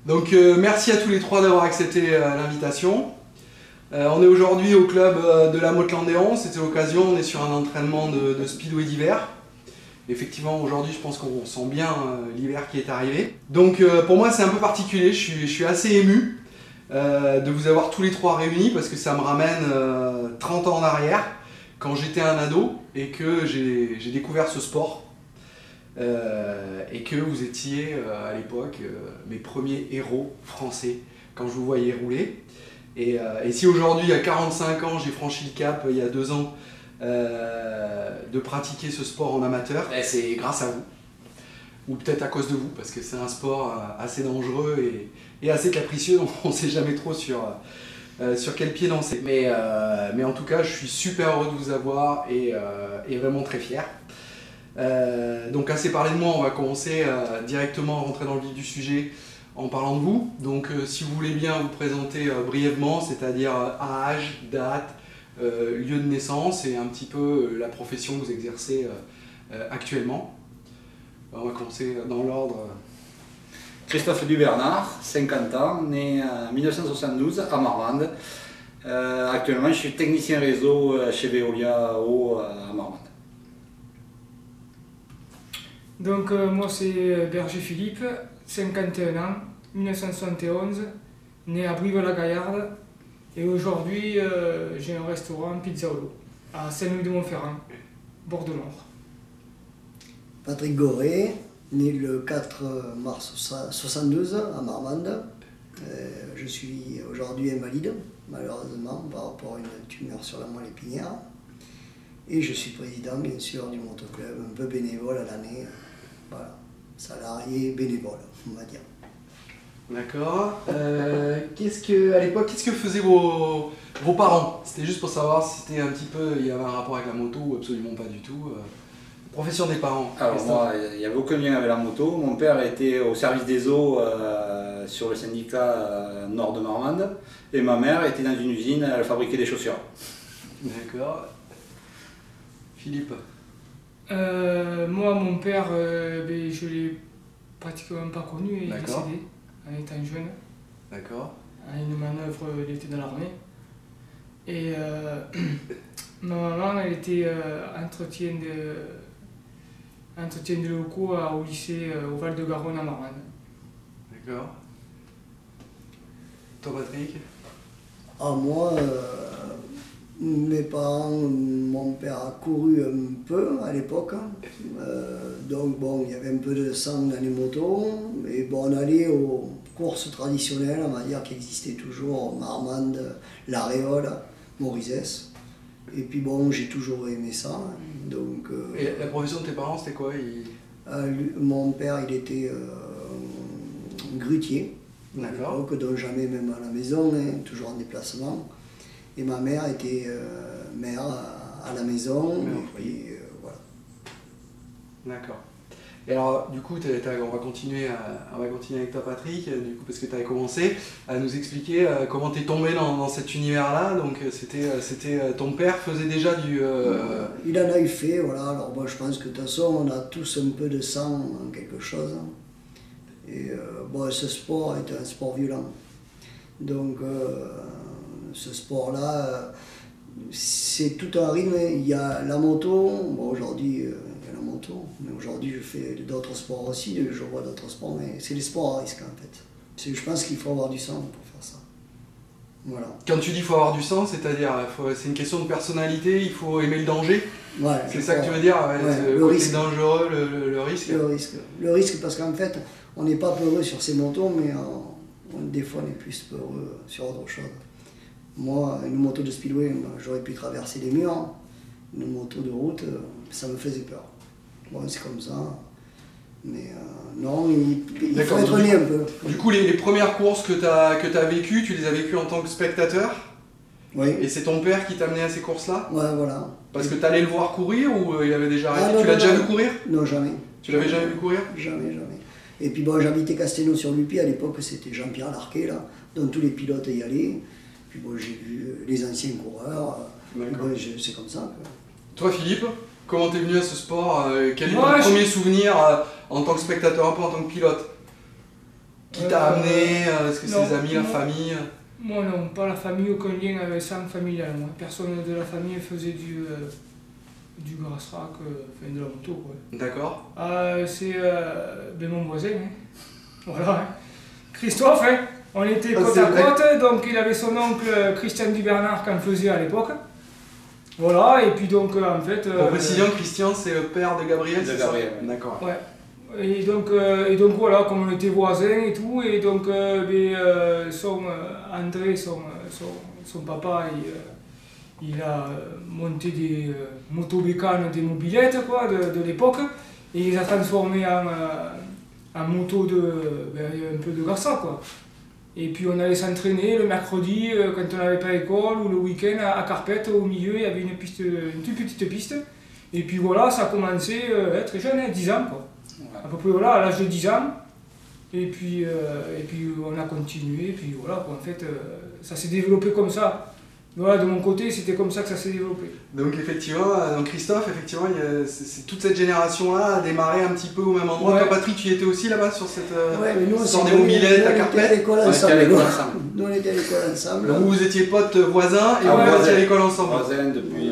Donc merci à tous les trois d'avoir accepté l'invitation. On est aujourd'hui au club de la Motte-Landéron, c'était l'occasion, on est sur un entraînement de speedway d'hiver. Effectivement aujourd'hui je pense qu'on sent bien l'hiver qui est arrivé. Donc pour moi c'est un peu particulier, je suis assez ému de vous avoir tous les trois réunis parce que ça me ramène 30 ans en arrière, quand j'étais un ado et que j'ai découvert ce sport. Et que vous étiez à l'époque mes premiers héros français quand je vous voyais rouler. Et si aujourd'hui, à 45 ans, j'ai franchi le cap, il y a 2 ans, de pratiquer ce sport en amateur, c'est grâce à vous. Ou peut-être à cause de vous, parce que c'est un sport assez dangereux et assez capricieux, donc on ne sait jamais trop sur quel pied danser. Mais en tout cas, je suis super heureux de vous avoir et vraiment très fier. Donc assez parlé de moi, on va commencer directement à rentrer dans le vif du sujet en parlant de vous. Donc si vous voulez bien vous présenter brièvement, c'est-à-dire âge, date, lieu de naissance et un petit peu la profession que vous exercez actuellement. On va commencer dans l'ordre. Christophe Dubernard, 50 ans, né en 1972 à Marmande. Actuellement, je suis technicien réseau chez Veolia à Marmande. Donc moi c'est Berger Philippe, 51 ans, 1971, né à Brive-la-Gaillarde et aujourd'hui j'ai un restaurant Pizzaolo à Saint-Louis-de-Montferrand, Bord-de-Nord. Patrick Goré, né le 4 mars 1972 à Marmande. Je suis aujourd'hui invalide, malheureusement, par rapport à une tumeur sur la moelle épinière. Et je suis président, bien sûr, du motoclub, un peu bénévole à l'année. Voilà, salarié bénévole, on va dire. D'accord. À l'époque, qu'est-ce que faisaient vos parents? C'était juste pour savoir si c'était un petit peu, il y avait un rapport avec la moto ou absolument pas du tout. Profession des parents. Alors moi, il n'y avait aucun lien avec la moto. Mon père était au service des eaux sur le syndicat nord de Marmande. Et ma mère était dans une usine, elle fabriquait des chaussures. D'accord. Philippe? Moi, mon père, je l'ai pratiquement pas connu, il est décédé en étant jeune. D'accord. À une manœuvre, il était dans l'armée. Et ma maman, elle était entretien de locaux au lycée au Val-de-Garonne à Marmande. D'accord. Toi, Patrick? Moi, mes parents, mon père a couru un peu à l'époque, donc bon, il y avait un peu de sang dans les motos, et bon, on allait aux courses traditionnelles, on va dire, qui existaient toujours, Marmande, l'Aréole, Morizès, et puis bon, j'ai toujours aimé ça, donc... Et la profession de tes parents, c'était quoi? Mon père, il était grutier, d'accord, donc jamais même à la maison, hein, toujours en déplacement. Et ma mère était mère à la maison, et puis voilà. D'accord. Et alors, du coup, on va continuer avec toi, Patrick, du coup, parce que tu avais commencé à nous expliquer comment tu es tombé dans cet univers-là. Donc, c'était ton père faisait déjà du... Il en a eu fait, voilà. Alors, moi, je pense que de toute façon, on a tous un peu de sang en quelque chose. Et bon, ce sport est un sport violent. Donc, ce sport-là, c'est tout un rythme. Il y a la moto, bon, aujourd'hui il y a la moto, mais aujourd'hui je fais d'autres sports aussi, je vois d'autres sports, mais c'est des sports à risque en fait. Je pense qu'il faut avoir du sang pour faire ça. Voilà. Quand tu dis qu'il faut avoir du sang, c'est-à-dire, c'est une question de personnalité, il faut aimer le danger? Ouais, c'est ça que tu veux dire, le risque. Dangereux, le risque? Le risque, parce qu'en fait, on n'est pas peureux sur ces motos, mais des fois on est plus peureux sur autre chose. Moi, une moto de speedway, j'aurais pu traverser les murs. Une moto de route, ça me faisait peur. Bon, c'est comme ça. Mais non, il faut être né un peu. Du coup, les premières courses que tu as vécues, tu les as vécues en tant que spectateur? Oui. Et c'est ton père qui t'a amené à ces courses-là? Ouais, voilà. Parce que tu allais le voir courir ou il avait déjà arrêté? Non, tu l'as déjà vu courir? Non, jamais. Tu l'avais jamais vu courir? Jamais, jamais. Et puis bon, j'habitais Castelnau-sur-Lupi, à l'époque c'était Jean-Pierre Larquet, là, donc tous les pilotes y allaient. Puis bon, j'ai vu les anciens coureurs, c'est comme ça. Toi, Philippe, comment t'es venu à ce sport? Quel est ton premier souvenir en tant que spectateur, un peu en tant que pilote? Qui t'a amené? Est-ce que c'est non, des amis, la moi- famille? Moi non, pas la famille, aucun lien avec ça familial. Moi. Personne de la famille faisait du grass rack, enfin de la moto. Quoi. D'accord. C'est ben, mon voisin. Hein. Voilà. Hein. Christophe, hein. On était Ah, côte c'est à vrai. côte, donc il avait son oncle Christian Dubernard qui en faisait à l'époque. Voilà, et puis donc en fait. Pour précision, Christian, c'est le père de Gabriel, De c'est ça? Gabriel, ouais. D'accord. Ouais. Et donc voilà, comme on était voisins et tout, et donc André, son papa, il a monté des motobécanes, des mobilettes quoi, de l'époque, et il les a transformées en moto un peu de garça quoi. Et puis on allait s'entraîner le mercredi quand on n'avait pas école, ou le week-end à Carpette, au milieu il y avait une piste, une toute petite piste. Et puis voilà, ça a commencé très jeune, hein, 10 ans quoi. À peu près voilà, à l'âge de 10 ans. Et puis on a continué, et puis voilà, quoi, en fait, ça s'est développé comme ça. Voilà, de mon côté, c'était comme ça que ça s'est développé. Donc effectivement, donc Christophe, effectivement, toute cette génération-là a démarré un petit peu au même endroit. Ouais. Toi, Patrick, tu y étais aussi là-bas sur cette Ouais, mais nous, on sur s'est des connus, mobilettes à nous, on était à Carpette? l'école On était à ensemble. l'école ensemble. Nous, on était à l'école ensemble. Donc vous étiez potes voisins et Ah, vous étiez voisins. à l'école ensemble. Voisin depuis,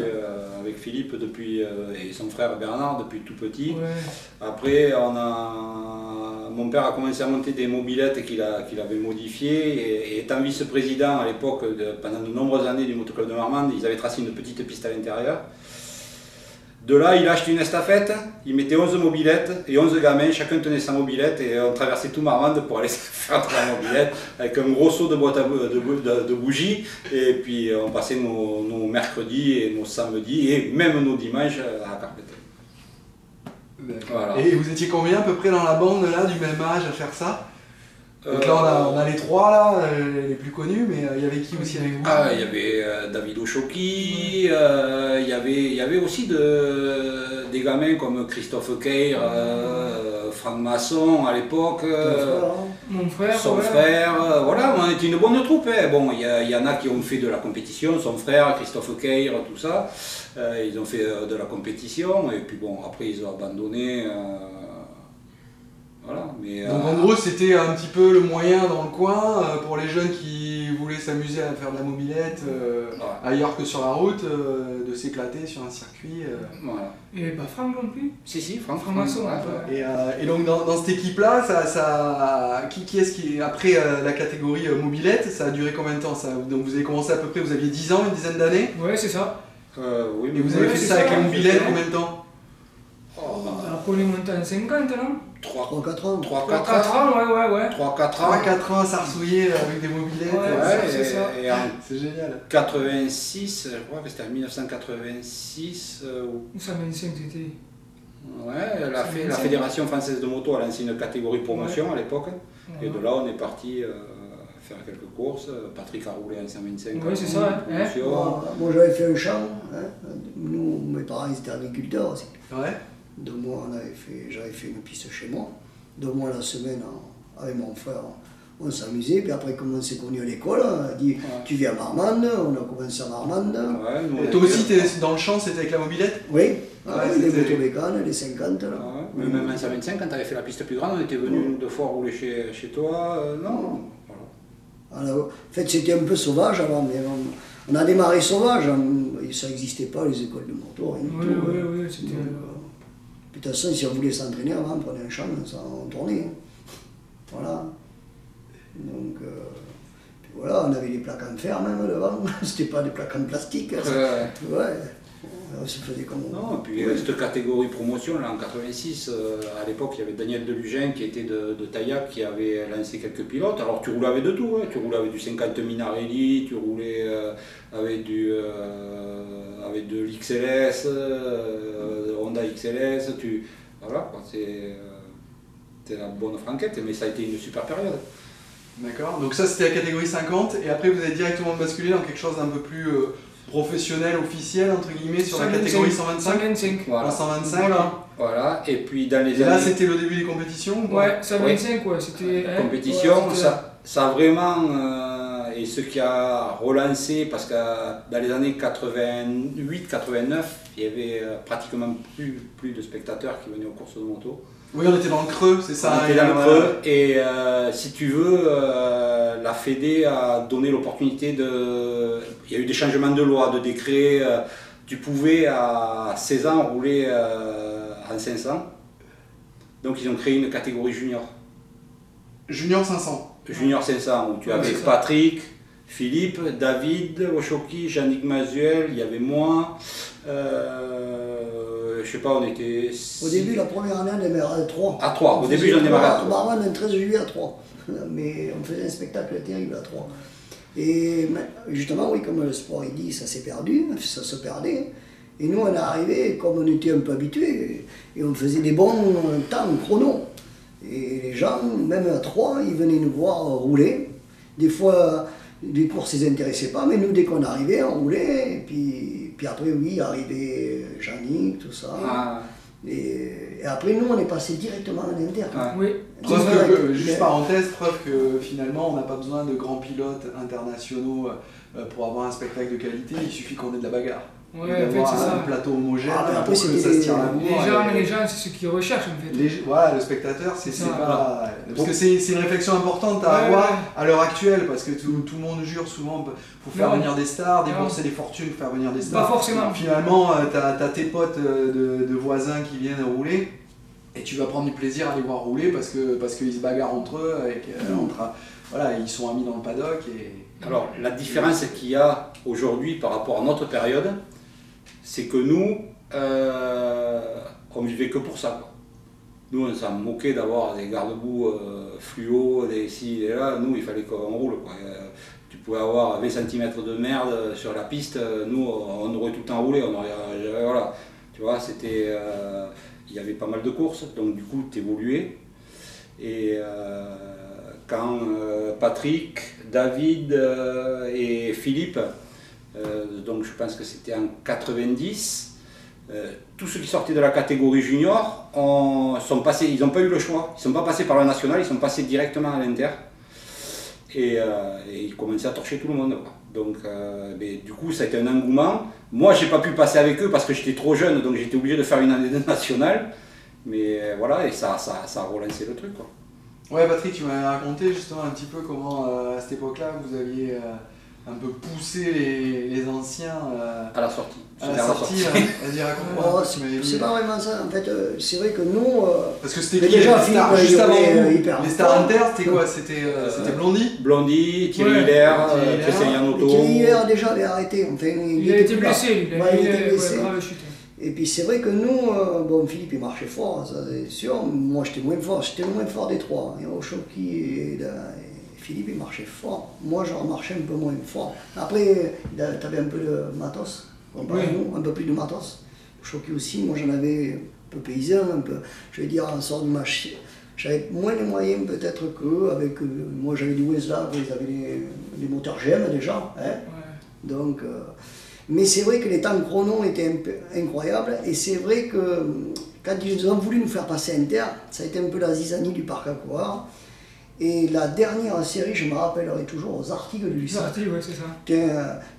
avec Philippe depuis, et son frère Bernard depuis tout petit. Ouais. Après, mon père a commencé à monter des mobilettes qu'il avait modifiées, et étant vice-président à l'époque, pendant de nombreuses années du motoclub de Marmande, ils avaient tracé une petite piste à l'intérieur. De là, il a acheté une estafette, il mettait 11 mobilettes et 11 gamins, chacun tenait sa mobilette, et on traversait tout Marmande pour aller faire de la mobilette avec un gros seau de boîte de bougies, et puis on passait nos mercredis et nos samedis et même nos dimanches à Carpette. Voilà. Et vous étiez combien à peu près dans la bande là, du même âge à faire ça? Donc là on a les trois là, les plus connus, mais il y avait qui aussi avec vous? Il y avait David Ochoki, il y avait aussi des gamins comme Christophe Keir, Franck Masson à l'époque, Mon frère, son ouais. frère, voilà, on était une bonne troupe. Hein. Bon, il y en a qui ont fait de la compétition, son frère, Christophe Keir, tout ça, ils ont fait de la compétition, et puis bon, après ils ont abandonné. Voilà, mais, Donc en gros c'était un petit peu le moyen dans le coin pour les jeunes qui voulaient s'amuser à faire de la mobilette ailleurs que sur la route, de s'éclater sur un circuit. voilà. Et pas Franck non plus. Si, Franck Masson, ouais. ouais. Et donc dans cette équipe-là, qui est-ce qui, après la catégorie mobilette, ça a duré combien de temps ça? Donc vous avez commencé à peu près, vous aviez 10 ans, une dizaine d'années, Ouais, c'est ça. Oui, et vous avez fait c'est ça avec ça, les ouais, mobilettes c'est combien de temps? Après on est monté en 50, non 3-4 ans. 3-4 4 ans, ouais. 3-4 ans. 3-4 ans à s'arsouiller avec des mobilettes, Ouais, c'est ça. Et en c'est génial. 86, je crois que c'était en 1986, Où ça 25 c'était. ouais, la Fédération française de moto a lancé une catégorie promotion à l'époque, et de là on est parti faire quelques courses. Patrick a roulé en 125. Ouais, c'est ça, hein. promotion. Moi, j'avais fait un champ. Hein. Nous, mes parents ils étaient agriculteurs aussi. Ouais. 2 mois, j'avais fait une piste chez moi. 2 mois la semaine, avec mon frère, on s'amusait. Puis après, comme on s'est connus à l'école, on a dit tu viens à Marmande. On a commencé à Marmande. Ouais, nous, Et toi aussi, dans le champ, c'était avec la mobilette? Oui, Ouais, les c'était- motobécanes, les 50. Là. ouais, mais même en 125, quand tu avais fait la piste plus grande, on était venu une ou deux fois rouler chez toi. Non, voilà. Alors, en fait, c'était un peu sauvage avant, mais on a démarré sauvage. Ça n'existait pas, les écoles de moto, rien du tout. Oui, c'était. Puis de toute façon, si on voulait s'entraîner avant, on prenait un champ, on tournait. Hein. Voilà. Donc, puis voilà, on avait des plaques en fer même devant. C'était pas des plaques en plastique. Ouais. On se faisait comme on. Non, et puis cette catégorie promotion, là en 86, à l'époque, il y avait Daniel Delugin qui était de Taillac, qui avait lancé quelques pilotes. Alors tu roulais avec de tout, hein. Tu roulais avec du 50 Minarelli, tu roulais avec de l'XLS, Honda XLS, voilà, quoi, c'était la bonne franquette, mais ça a été une super période. D'accord. Donc ça, c'était la catégorie 50, et après, vous avez directement basculé dans quelque chose d'un peu plus professionnel, officiel, entre guillemets, sur la catégorie 125. 125. En 125. Voilà, et puis dans les Et là, années... c'était le début des compétitions ou pas? Ouais, 125, ouais, c'était. hein, compétition, ouais, c'était- ça a vraiment, et ce qui a relancé, parce que dans les années 88-89, il y avait pratiquement plus de spectateurs qui venaient aux courses de moto. Oui, on était dans le creux, c'est ça. On était dans le creux et si tu veux, la Fédé a donné l'opportunité de... Il y a eu des changements de loi, de décrets. Tu pouvais à 16 ans rouler en 500. Donc ils ont créé une catégorie junior. Junior 500. Junior 500, où tu avais Patrick, Philippe, David, Oshoki, Yannick Mazuel, il y avait moi. Je sais pas, on était... Au début, la première année, on démarrait à 3. À 3, au début, j'en démarrais à 3. Barman, le 13 juillet à 3. Mais on faisait un spectacle terrible à 3. Et justement, oui, comme le sport il dit, ça s'est perdu, ça se perdait. Et nous, on est arrivés, comme on était un peu habitués, et on faisait des bons temps chrono. Et les gens, même à 3, ils venaient nous voir rouler. Des fois, les courses, ils n'intéressaient pas, mais nous, dès qu'on arrivait, on roulait. Et puis après, oui, arrivait Yannick, tout ça. Ah. Et après, nous, on est passé directement à l'Inter. Ah. Oui. Juste parenthèse, preuve que finalement, on n'a pas besoin de grands pilotes internationaux pour avoir un spectacle de qualité, il suffit qu'on ait de la bagarre. Ouais, en fait, d'avoir c'est ça. un plateau homogène, Après, pour que c'était ça se tire la bourre. Les gens, c'est ce qu'ils recherchent en fait. Voilà, le spectateur, c'est ça, pas... Parce que c'est une réflexion importante à avoir à l'heure actuelle, parce que tout le monde jure souvent pour faire venir des stars, débourser des fortunes pour faire venir des stars. Pas forcément. Finalement, t'as tes potes de voisins qui viennent rouler, et tu vas prendre du plaisir à les voir rouler parce qu'ils se bagarrent entre eux, voilà, ils sont amis dans le paddock. Alors, la différence qu'il y a aujourd'hui par rapport à notre période, c'est que nous, on vivait que pour ça, quoi. Nous, on s'en moquait d'avoir des garde-boue fluo, des ci et là. Nous, il fallait qu'on roule, quoi. Tu pouvais avoir 20 cm de merde sur la piste. Nous, on aurait tout le temps roulé. Voilà. Tu vois, c'était... il y avait pas mal de courses, donc du coup, tu évoluais. Et quand Patrick, David et Philippe, donc je pense que c'était en 90, tous ceux qui sortaient de la catégorie junior sont passés, ils n'ont pas eu le choix, ils ne sont pas passés par le national, ils sont passés directement à l'Inter et ils commençaient à torcher tout le monde, quoi. Donc du coup ça a été un engouement. Moi j'ai pas pu passer avec eux parce que j'étais trop jeune, donc j'étais obligé de faire une année de nationale, mais voilà, et ça a relancé le truc, quoi. Ouais, Patrick, tu m'avais raconté justement un petit peu comment à cette époque-là vous aviez un peu poussé les anciens à la sortie. Vas-y, raconte-moi. C'est pas vraiment ça, en fait, c'est vrai que nous... Parce que c'était qui déjà, les stars juste avant vous? Les stars inter, c'était quoi? C'était Blondie? Blondie, Thierry Hiller, Christian Yanoto. Thierry Hiller déjà avait arrêté. Enfin, il a été blessé, il a été blessé. Et puis c'est vrai que nous, bon, Philippe il marchait fort, ça c'est sûr. Moi j'étais le moins fort des trois. Et Oshoki et Philippe il marchait fort. Moi j'en marchais un peu moins fort. Après, tu avais un peu de matos, un peu plus de matos. Oshoki aussi, moi j'en avais un peu paysan, un peu, je vais dire, en sorte de machine. J'avais moins les moyens peut-être qu'eux, avec moi j'avais du Wesla, ils avaient des moteurs GM déjà. Hein. Donc. Mais c'est vrai que les temps chrono étaient un peu incroyables et c'est vrai que quand ils ont voulu nous faire passer Inter, ça a été un peu la zizanie du parc à coureurs. Et la dernière série, je me rappellerai toujours, aux Artigues de Lucien. Artigues, ouais, c'est ça. C'était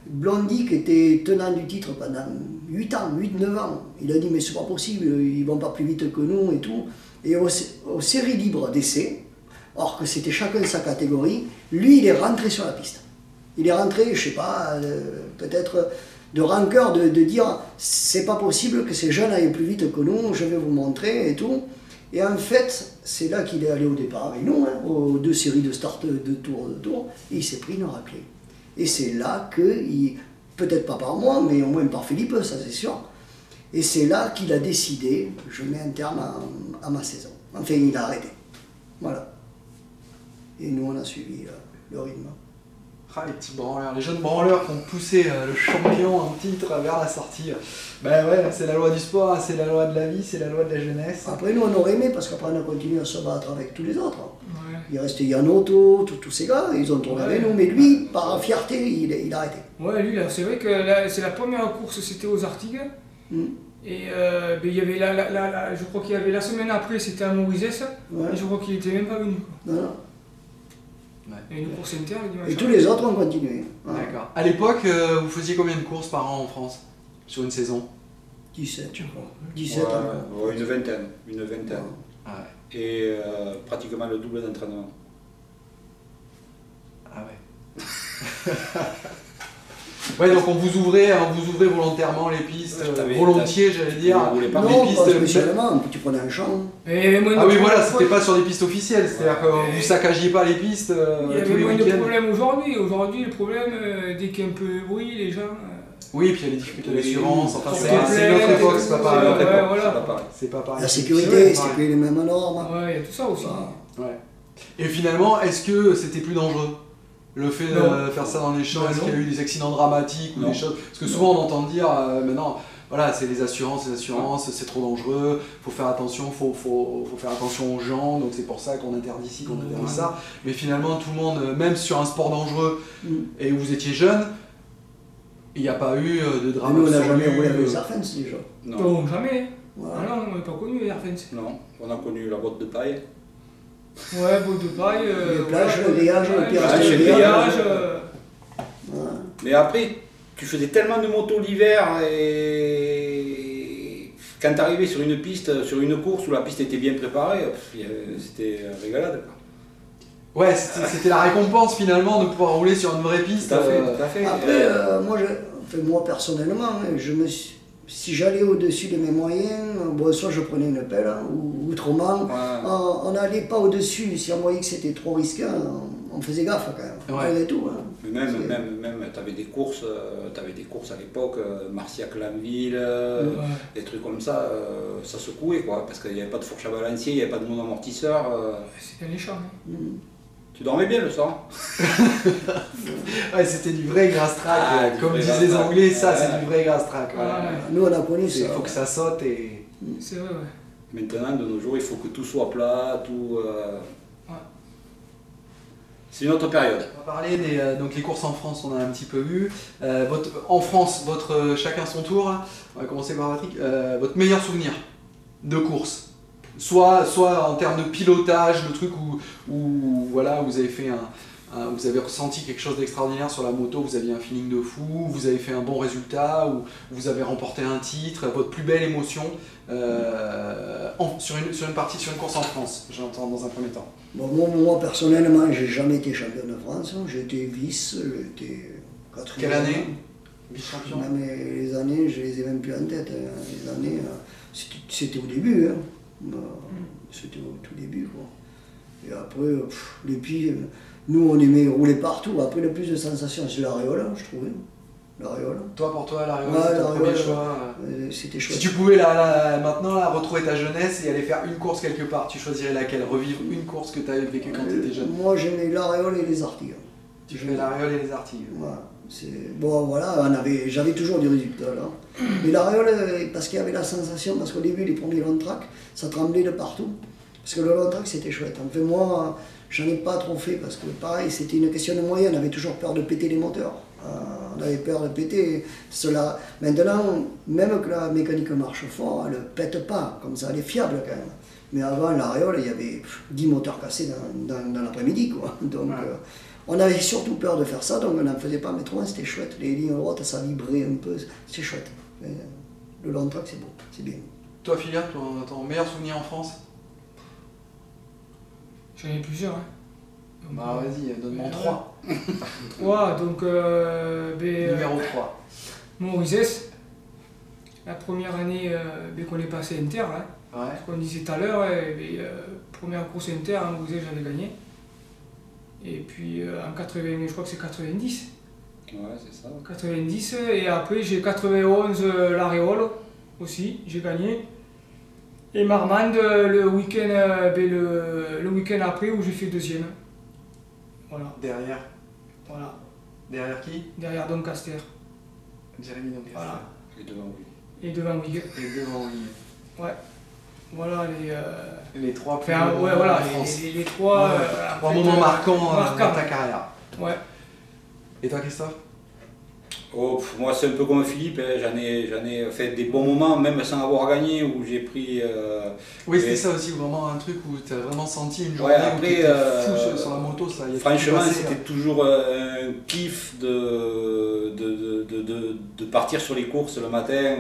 Blondie qui était tenant du titre pendant 8 ans, 8-9 ans. Il a dit mais c'est pas possible, ils vont pas plus vite que nous et tout. Et aux séries libres d'essai, or que c'était chacun sa catégorie, lui il est rentré sur la piste. Il est rentré, je sais pas, peut-être de rancœur de dire c'est pas possible que ces jeunes aillent plus vite que nous, je vais vous montrer et tout. Et en fait, c'est là qu'il est allé au départ avec nous, hein, aux 2 séries de start de tour, et il s'est pris une raclée. Et c'est là que, peut-être pas par moi, mais au moins par Philippe, ça c'est sûr. Et c'est là qu'il a décidé, je mets un terme à ma saison. Enfin, il a arrêté. Voilà. Et nous, on a suivi le rythme. Ah, les petits branleurs, les jeunes branleurs qui ont poussé le champion en titre vers la sortie. Ben ouais, c'est la loi du sport, c'est la loi de la vie, c'est la loi de la jeunesse. Après nous on aurait aimé parce qu'après on a continué à se battre avec tous les autres. Ouais. Il restait Yanoto, tous ces gars, ils ont tourné avec nous, mais lui, par fierté, il a arrêté. Ouais, lui, c'est vrai que c'est la première course, c'était aux Artigues. Et il y avait je crois qu'il y avait la semaine après, c'était à Morises. Ouais. Et je crois qu'il n'était même pas venu, quoi. Non. Et une course Inter, le dimanche. Et tous les autres ont continué. D'accord. À l'époque, vous faisiez combien de courses par an en France sur une saison? 17, je crois. 17 une vingtaine. et pratiquement le double d'entraînement. Ah ouais. Ouais, donc on vous ouvrait volontairement les pistes, volontiers j'allais dire. Non, les pas pistes, spécialement, tu prenais un champ. Ah oui, voilà, c'était pas sur des pistes officielles, c'est-à-dire que vous saccagiez pas les pistes il y tous avait les moins de week-ends. problèmes aujourd'hui. Aujourd'hui, le problème, dès qu'il y a un peu de bruit, les gens. Oui, puis il y a les difficultés d'assurance, enfin Porte c'est notre plainte, époque, c'est pas pareil. ouais, voilà. C'est pas pareil. C'est pas pareil. La C'est sécurité, pareil. c'est plus les mêmes normes. Ouais, il y a tout ça aussi. Ouais. Et finalement, est-ce que c'était plus dangereux le fait de faire ça dans les champs? Non, Est-ce qu'il y a eu des accidents dramatiques ou Non. des choses? Parce que souvent on entend dire maintenant, voilà, c'est les assurances, c'est trop dangereux, faut faire attention, faut faire attention aux gens, donc c'est pour ça qu'on interdit ci, qu'on interdit ça. Mais finalement, tout le monde, même sur un sport dangereux, et où vous étiez jeune, il n'y a pas eu de drame. Nous, on n'a absolu, jamais roulé avec les Arfens déjà. Non. Non, jamais. Voilà. Ah non, on n'a pas connu les Airfence. Non, on a connu la botte de paille. Ouais, beau de paille. Les plages, le grillage, le grillage, pirage, le grillage. Ouais. Mais après, tu faisais tellement de motos l'hiver et quand tu arrivais sur une piste, sur une course où la piste était bien préparée, c'était régalade. Quoi. Ouais, c'était la récompense finalement de pouvoir rouler sur une vraie piste. Tout à fait, tout à fait. Après, moi personnellement, hein, si j'allais au-dessus de mes moyens, bon, soit je prenais une pelle, hein, ou autrement, on n'allait pas au-dessus. Si on voyait que c'était trop risqué, on faisait gaffe quand même. Malgré tout. Hein. Mais même tu avais des courses à l'époque, Marciac-Lanville, des trucs comme ça, ça secouait quoi, parce qu'il n'y avait pas de fourche à balancier, il n'y avait pas de mono-amortisseur. C'était méchant. Hein. Tu dormais bien le soir? Ouais, c'était du vrai grass track, comme disent les Anglais, ça c'est du vrai grass track. Ouais. Nous on a connu ça. Il faut que ça saute et... C'est vrai, ouais. Maintenant, de nos jours, il faut que tout soit plat, tout... C'est une autre période. On va parler donc les courses en France, on a un petit peu vu. En France, chacun son tour, hein. On va commencer par Patrick. Votre meilleur souvenir de course, soit en termes de pilotage, le truc où voilà, vous avez fait vous avez ressenti quelque chose d'extraordinaire sur la moto, vous aviez un feeling de fou, vous avez fait un bon résultat, ou vous avez remporté un titre, votre plus belle émotion sur une course en France, j'entends dans un premier temps. Bon, moi personnellement, j'ai jamais été champion de France, j'ai été vice, j'ai été quatrième. Quelle année? Vice-champion? Même les années, je les ai même plus en tête. Les années, c'était au début. Hein. C'était au tout début. Quoi. Et après, les pieds, nous on aimait rouler partout. Après, le plus de sensations, c'est l'aréole, je trouvais. L'aréole. Pour toi, l'aréole, c'était ton premier choix. C'était chouette. Si tu pouvais maintenant retrouver ta jeunesse et aller faire une course quelque part, tu choisirais laquelle? Revivre une course que tu avais vécue quand tu étais jeune? Moi, j'aimais l'aréole et les articles. Tu fais l'aréole et les articles. Voilà. Bon, voilà, j'avais toujours du résultat là. Mais l'aréole, parce qu'il y avait la sensation, parce qu'au début, les premiers long track, ça tremblait de partout. Parce que le long track, c'était chouette. En fait, moi, j'en ai pas trop fait, parce que pareil, c'était une question de moyens, on avait toujours peur de péter les moteurs. On avait peur de péter cela. Maintenant, même que la mécanique marche fort, elle ne pète pas, comme ça, elle est fiable quand même. Mais avant, l'aréole, il y avait 10 moteurs cassés dans l'après-midi, quoi. Donc, on avait surtout peur de faire ça, donc on n'en faisait pas, mais trop, c'était chouette. Les lignes droites, ça vibrait un peu, c'est chouette. Le long track, c'est beau, c'est bien. Toi, Philippe, ton meilleur souvenir en France? J'en ai plusieurs. Hein. Donc, Bah vas-y, donne-moi 3. 3, donc... Numéro 3. Maurices. La première année qu'on est passé Inter, hein. Ouais. Ce qu'on disait tout à l'heure, première course Inter, à Maurices, j'avais gagné. Et puis en 80, je crois que c'est 90. Ouais, c'est ça. 90, et après j'ai 91 l'Aréole aussi, j'ai gagné. Et Marmande le week-end le week-end après où j'ai fait deuxième. Voilà. Derrière qui? Derrière Doncaster. Jérémy Doncaster. Voilà. Et devant lui. Et devant Wig. Et devant lui. Ouais. Voilà les 3 plus enfin, ouais, voilà, les 3 moments marquants dans ta carrière. Ouais. Et toi, Christophe? Moi, c'est un peu comme Philippe, hein. J'en ai fait des bons moments, même sans avoir gagné, où j'ai pris... oui, c'était ça aussi, vraiment un truc où tu as vraiment senti une journée après, où tu étais fou sur la moto. Ça, franchement, c'était toujours un kiff de partir sur les courses le matin.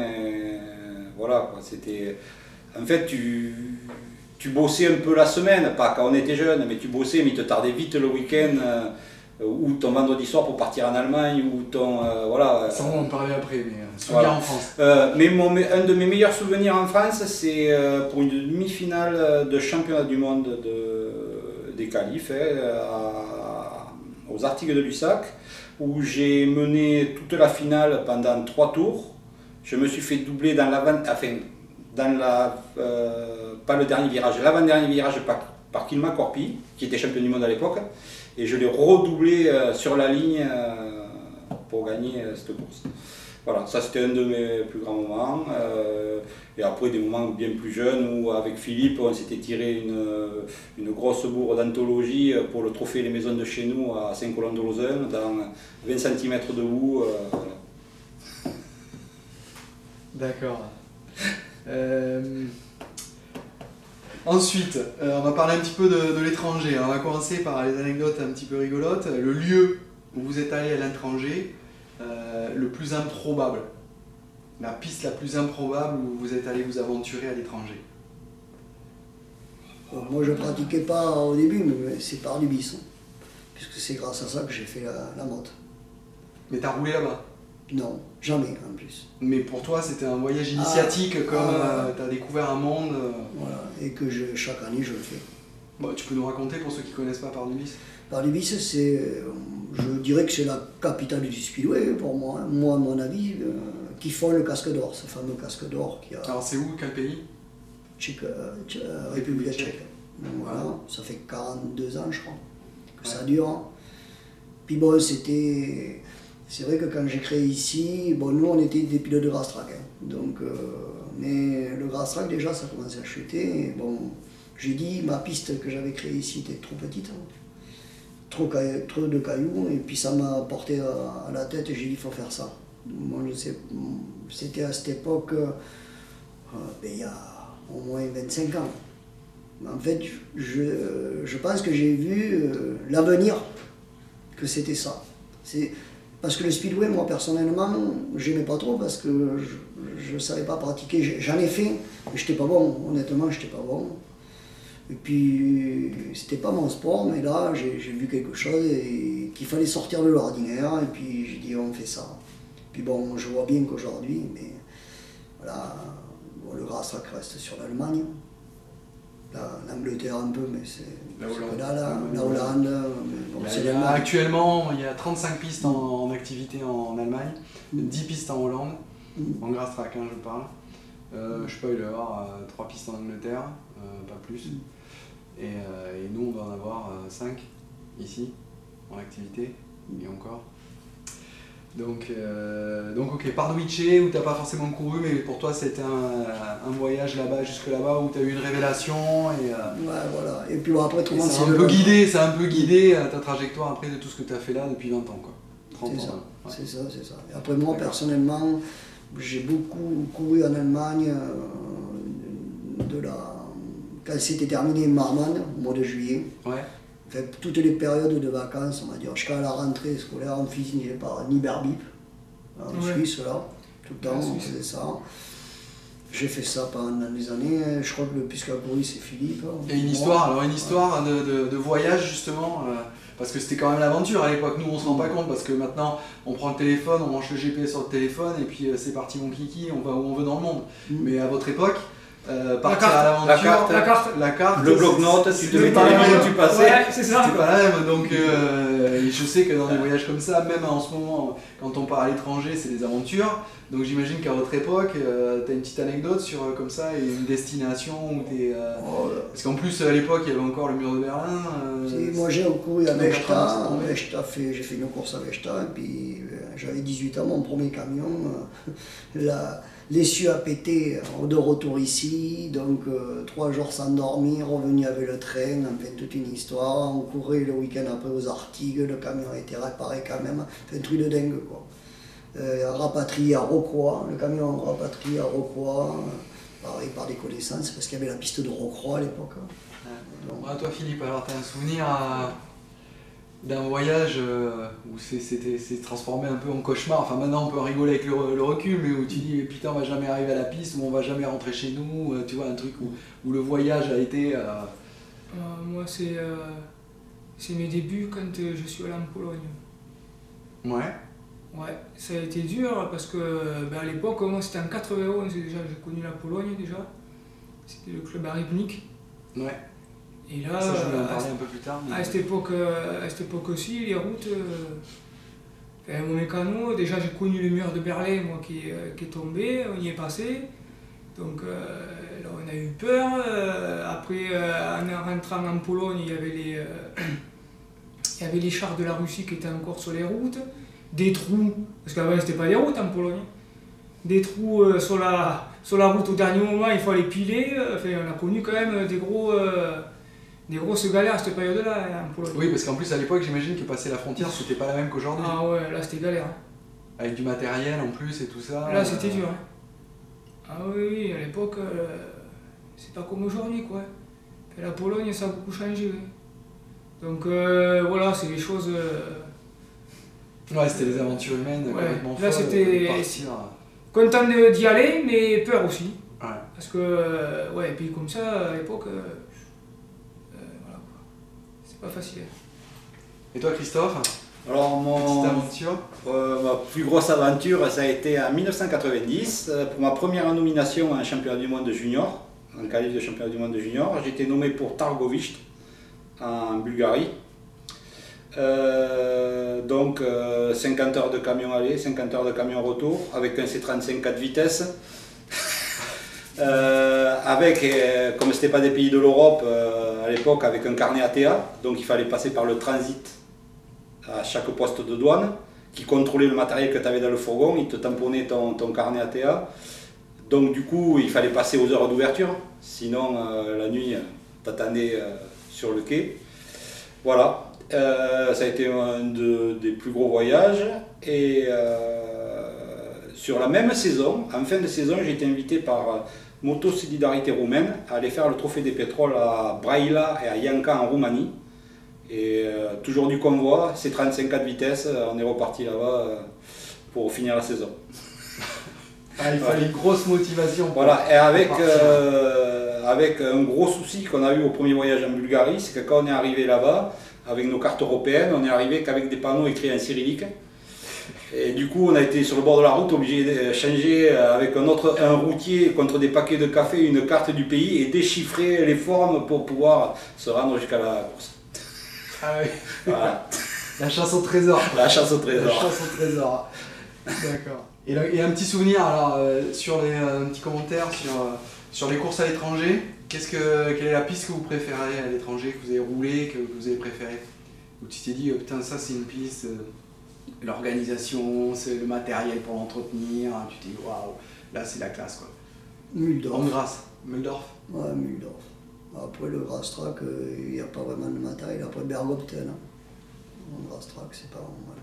Voilà, quoi. C'était... En fait, tu tu bossais un peu la semaine, pas quand on était jeune, mais tu bossais, mais il te tardait vite le week-end ou ton vendredi soir pour partir en Allemagne ou ton voilà. Ça on va en parler après, mais souvenir en France. Mais un de mes meilleurs souvenirs en France, c'est pour une demi-finale de championnat du monde des qualifs aux Artigues de Lussac, où j'ai mené toute la finale pendant 3 tours. Je me suis fait doubler dans pas le dernier virage, l'avant-dernier virage par Kilma Corpi, qui était champion du monde à l'époque, et je l'ai redoublé sur la ligne pour gagner cette course. Voilà, ça c'était un de mes plus grands moments. Et après des moments bien plus jeunes où avec Philippe on s'était tiré une grosse bourre d'anthologie pour le trophée Les Maisons de chez nous à Saint-Colomb-de-Lausanne dans 20 cm de boue. Voilà. D'accord. Ensuite, on va parler un petit peu de l'étranger. On va commencer par les anecdotes un petit peu rigolotes. Le lieu où vous êtes allé à l'étranger, le plus improbable. La piste la plus improbable où vous êtes allé vous aventurer à l'étranger. Bon, moi je ne pratiquais pas au début, mais c'est par du bis. Puisque c'est grâce à ça que j'ai fait la motte. Mais t'as roulé là-bas? Non, jamais en plus. Mais pour toi c'était un voyage initiatique, comme t'as découvert un monde. Voilà, et que chaque année je le fais. Bon, tu peux nous raconter pour ceux qui ne connaissent pas Pardubice? Pardubice, je dirais que c'est la capitale du speedway pour moi. Hein. Moi, à mon avis, qui font le casque d'or, ce fameux casque d'or qui a. Alors c'est où, quel pays? République tchèque. Donc voilà, ça fait 42 ans je crois que ça dure. Puis bon, c'est vrai que quand j'ai créé ici, bon, nous on était des pilotes de grass track. Hein. Donc, mais le grass track déjà ça commençait à chuter. Et bon, j'ai dit ma piste que j'avais créée ici était trop petite. Hein. Trop de cailloux, et puis ça m'a porté à la tête et j'ai dit il faut faire ça. Moi je sais, c'était à cette époque, il y a au moins 25 ans. En fait, je pense que j'ai vu l'avenir, que c'était ça. Parce que le speedway, moi personnellement, j'aimais pas trop parce que je ne savais pas pratiquer. J'en ai fait, mais j'étais pas bon, honnêtement, j'étais pas bon. Et puis, c'était pas mon sport, mais là, j'ai vu quelque chose et qu'il fallait sortir de l'ordinaire, et puis j'ai dit, on fait ça. Puis bon, je vois bien qu'aujourd'hui, mais voilà, bon, le grass track reste sur l'Allemagne, l'Angleterre un peu, mais c'est que là, la Hollande. Bon, actuellement, il y a 35 pistes en activité en Allemagne, 10 pistes en Hollande, en grass track, hein, je parle. Spoiler, 3 pistes en Angleterre, pas plus. Et nous, on va en avoir 5 ici, en activité, et encore. Donc ok, Pardubice, où tu n'as pas forcément couru, mais pour toi, c'était un voyage là-bas, jusque là-bas, où tu as eu une révélation. Et, ouais, voilà. Et puis bon, après, tout le monde c'est un peu guidé ta trajectoire après de tout ce que tu as fait là depuis 20 ans, quoi. 30 ans. C'est ça. Et après, moi, personnellement, j'ai beaucoup couru en Allemagne, quand c'était terminé Marmande, au mois de juillet. Ouais. Enfin, toutes les périodes de vacances, on va dire, jusqu'à la rentrée scolaire, on finissait par Niberbip, en Suisse, là, tout le temps, on faisait ça. J'ai fait ça pendant des années, je crois que le plus qu'a couru, c'est Philippe. Et une histoire de voyage, justement, parce que c'était quand même l'aventure à l'époque. Nous, on se rend pas compte, parce que maintenant, on prend le téléphone, on branche le GPS sur le téléphone, et puis c'est parti mon kiki, on va où on veut dans le monde. Mais à votre époque, partir à l'aventure, la carte, le bloc-notes, tu te mettais les mains où tu passais. Ouais, c'est ça. C'était pas la même, donc je sais que dans des voyages comme ça, même en ce moment, quand on part à l'étranger, c'est des aventures. Donc j'imagine qu'à votre époque, tu as une petite anecdote sur comme ça, une destination où t'es. Parce qu'en plus, à l'époque, il y avait encore le mur de Berlin. Moi j'ai couru à Vechta, j'ai fait une course à Vechta, et puis j'avais 18 ans, mon premier camion. L'essieu a pété de retour ici, donc 3 jours sans dormir, revenu avec le train, enfin toute une histoire. On courait le week-end après aux Artigues, le camion a été réparé quand même, un truc de dingue quoi. Rapatrié à Rocroi, le camion rapatrié à Rocroi, pareil par des connaissances, parce qu'il y avait la piste de Rocroi à l'époque. Toi Philippe, alors tu as un souvenir d'un voyage où c'est transformé un peu en cauchemar. Enfin maintenant on peut en rigoler avec le recul, mais où tu dis putain on va jamais arriver à la piste, ou on va jamais rentrer chez nous, tu vois, un truc où le voyage a été... Moi c'est mes débuts quand je suis allé en Pologne. Ouais. Ouais, ça a été dur parce que à l'époque, moi c'était en 91 déjà, j'ai connu la Pologne déjà. C'était le club à Rybnik. Ouais. Et là, ça je vais en parler un peu plus tard. Mais... à cette époque aussi, les routes, mon mécano, déjà j'ai connu le mur de Berlin moi, qui est tombé, on y est passé. Donc là on a eu peur. Après, en rentrant en Pologne, il y avait les chars de la Russie qui étaient encore sur les routes. Des trous, parce qu'avant c'était pas des routes en Pologne. Des trous sur la route au dernier moment, il faut aller piler. Enfin, on a connu quand même des grosses galères à cette période-là en Pologne. Oui, parce qu'en plus à l'époque, j'imagine que passer la frontière, c'était pas la même qu'aujourd'hui. Ah ouais, là c'était galère. Avec du matériel en plus et tout ça. Là c'était dur. Ah oui, à l'époque, c'est pas comme aujourd'hui quoi. Et la Pologne, ça a beaucoup changé. Oui. Donc voilà, c'est les choses. Ouais, c'était des aventures humaines complètement là, folles. c'était content d'y aller, mais peur aussi. Ouais. Parce que, et puis comme ça, à l'époque, voilà quoi. C'est pas facile. Et toi, Christophe? Alors, petite aventure? Ma plus grosse aventure, ça a été en 1990, pour ma première nomination en championnat du monde junior, en qualif de championnat du monde junior. J'ai été nommé pour Targovishte, en Bulgarie. Donc 50 heures de camion aller, 50 heures de camion retour, avec un C35 4 vitesses. Comme c'était pas des pays de l'Europe à l'époque, avec un carnet ATA, donc il fallait passer par le transit à chaque poste de douane, qui contrôlait le matériel que tu avais dans le fourgon, il te tamponnait ton carnet ATA. Donc du coup, il fallait passer aux heures d'ouverture, sinon la nuit, t'attendais sur le quai. Voilà. Ça a été un des plus gros voyages, et sur la même saison, en fin de saison, j'ai été invité par Moto Solidarité roumaine à aller faire le trophée des pétroles à Braila et à Ianca en Roumanie. Et toujours du convoi, c'est 35 4 vitesses, on est reparti là-bas pour finir la saison. Il fallait une grosse motivation. Voilà, et avec un gros souci qu'on a eu au premier voyage en Bulgarie, c'est que quand on est arrivé là-bas, avec nos cartes européennes, on est arrivé qu'avec des panneaux écrits en cyrillique. Et du coup, on a été sur le bord de la route, obligé de changer avec un routier contre des paquets de café, une carte du pays, et déchiffrer les formes pour pouvoir se rendre jusqu'à la course. Ah oui. Voilà. La chasse au trésor. La chasse au trésor. La chasse au trésor. D'accord. Et un petit souvenir, alors, sur un petit commentaire sur les courses à l'étranger. Quelle est la piste que vous préférez à l'étranger, que vous avez roulé, que vous avez préféré? Où tu t'es dit, putain, ça c'est une piste, l'organisation, c'est le matériel pour l'entretenir, tu t'es dit, waouh, là c'est la classe quoi. Mulhdorf. En Grâce, Mulhdorf. Ouais, Mulhdorf. Après le Grastrack, il n'y a pas vraiment de matériel. Après Bergopten, en Grastrack, c'est pas mal.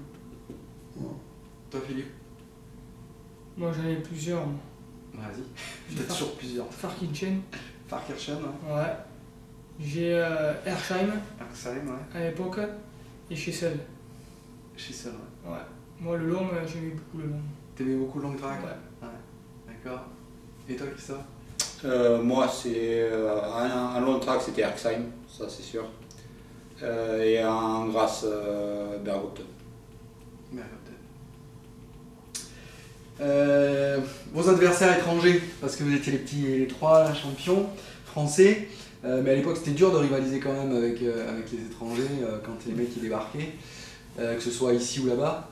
Ouais. Toi Philippe? Moi j'en ai plusieurs. Vas-y, peut-être sur plusieurs. Farkirchen. Farkirchen, ouais. J'ai Ersheim. Ersheim, ouais. À l'époque. Et Schessel. Schessel, ouais. Ouais. Moi le long, j'aimais beaucoup le long. T'aimais beaucoup le long track? Ouais. D'accord. Et toi Christophe? Moi, en long track, c'était Ersheim, ça c'est sûr. Et en Grâce, Bergopten. Vos adversaires étrangers, parce que vous étiez les trois là, champions français, mais à l'époque c'était dur de rivaliser quand même avec les étrangers quand les mecs qui débarquaient, que ce soit ici ou là-bas.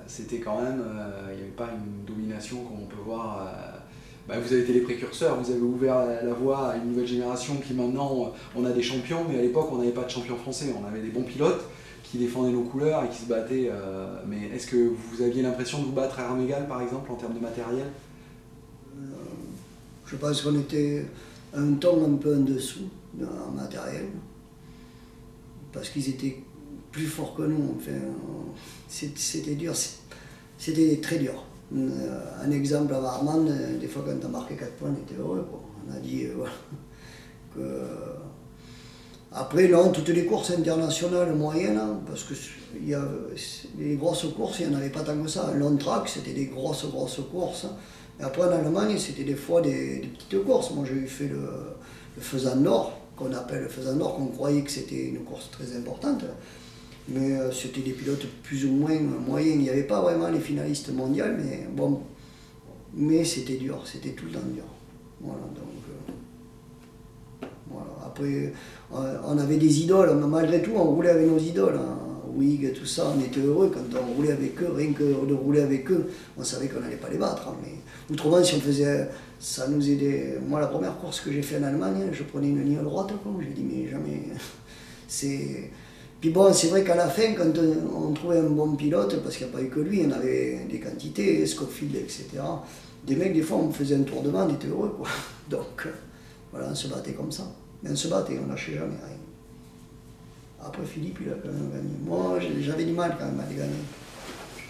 C'était quand même, il n'y avait pas une domination comme on peut voir. Vous avez été les précurseurs, vous avez ouvert la voie à une nouvelle génération qui maintenant, on a des champions, mais à l'époque on n'avait pas de champions français, on avait des bons pilotes qui défendaient nos couleurs et qui se battaient. Mais est-ce que vous aviez l'impression de vous battre à armes égales, par exemple, en termes de matériel? Je pense qu'on était un ton un peu en dessous en matériel, parce qu'ils étaient plus forts que nous. Enfin, c'était dur, c'était très dur. Un exemple à Marmande, des fois quand on a marqué 4 points, on était heureux, quoi. On a dit voilà, que Après, non, toutes les courses internationales moyennes, hein, parce que les grosses courses, il n'y en avait pas tant que ça. Un long track, c'était des grosses courses. Et après, en Allemagne, c'était des fois des petites courses. Moi, j'ai fait le Faisan d'Or, qu'on appelle le Faisan d'Or, qu'on croyait que c'était une course très importante. Mais c'était des pilotes plus ou moins moyens. Il n'y avait pas vraiment les finalistes mondiaux, mais bon. Mais c'était dur, c'était tout le temps dur. Voilà, donc. Voilà. Après, on avait des idoles, malgré tout, on roulait avec nos idoles. Hein. Wig, tout ça, on était heureux quand on roulait avec eux, rien que de rouler avec eux, on savait qu'on n'allait pas les battre. Hein. Mais autrement, si on faisait, ça nous aidait. Moi, la première course que j'ai fait en Allemagne, je prenais une ligne droite, j'ai dit, mais jamais. C'est. Puis bon, c'est vrai qu'à la fin, quand on trouvait un bon pilote, parce qu'il n'y a pas eu que lui, on avait des quantités, Scofield, etc. Des mecs, des fois, on faisait un tour de main, on était heureux, quoi. Donc, voilà, on se battait comme ça. Mais on se battait, on lâchait jamais rien. Après, Philippe, il a quand même gagné. Moi, j'avais du mal quand même à les gagner.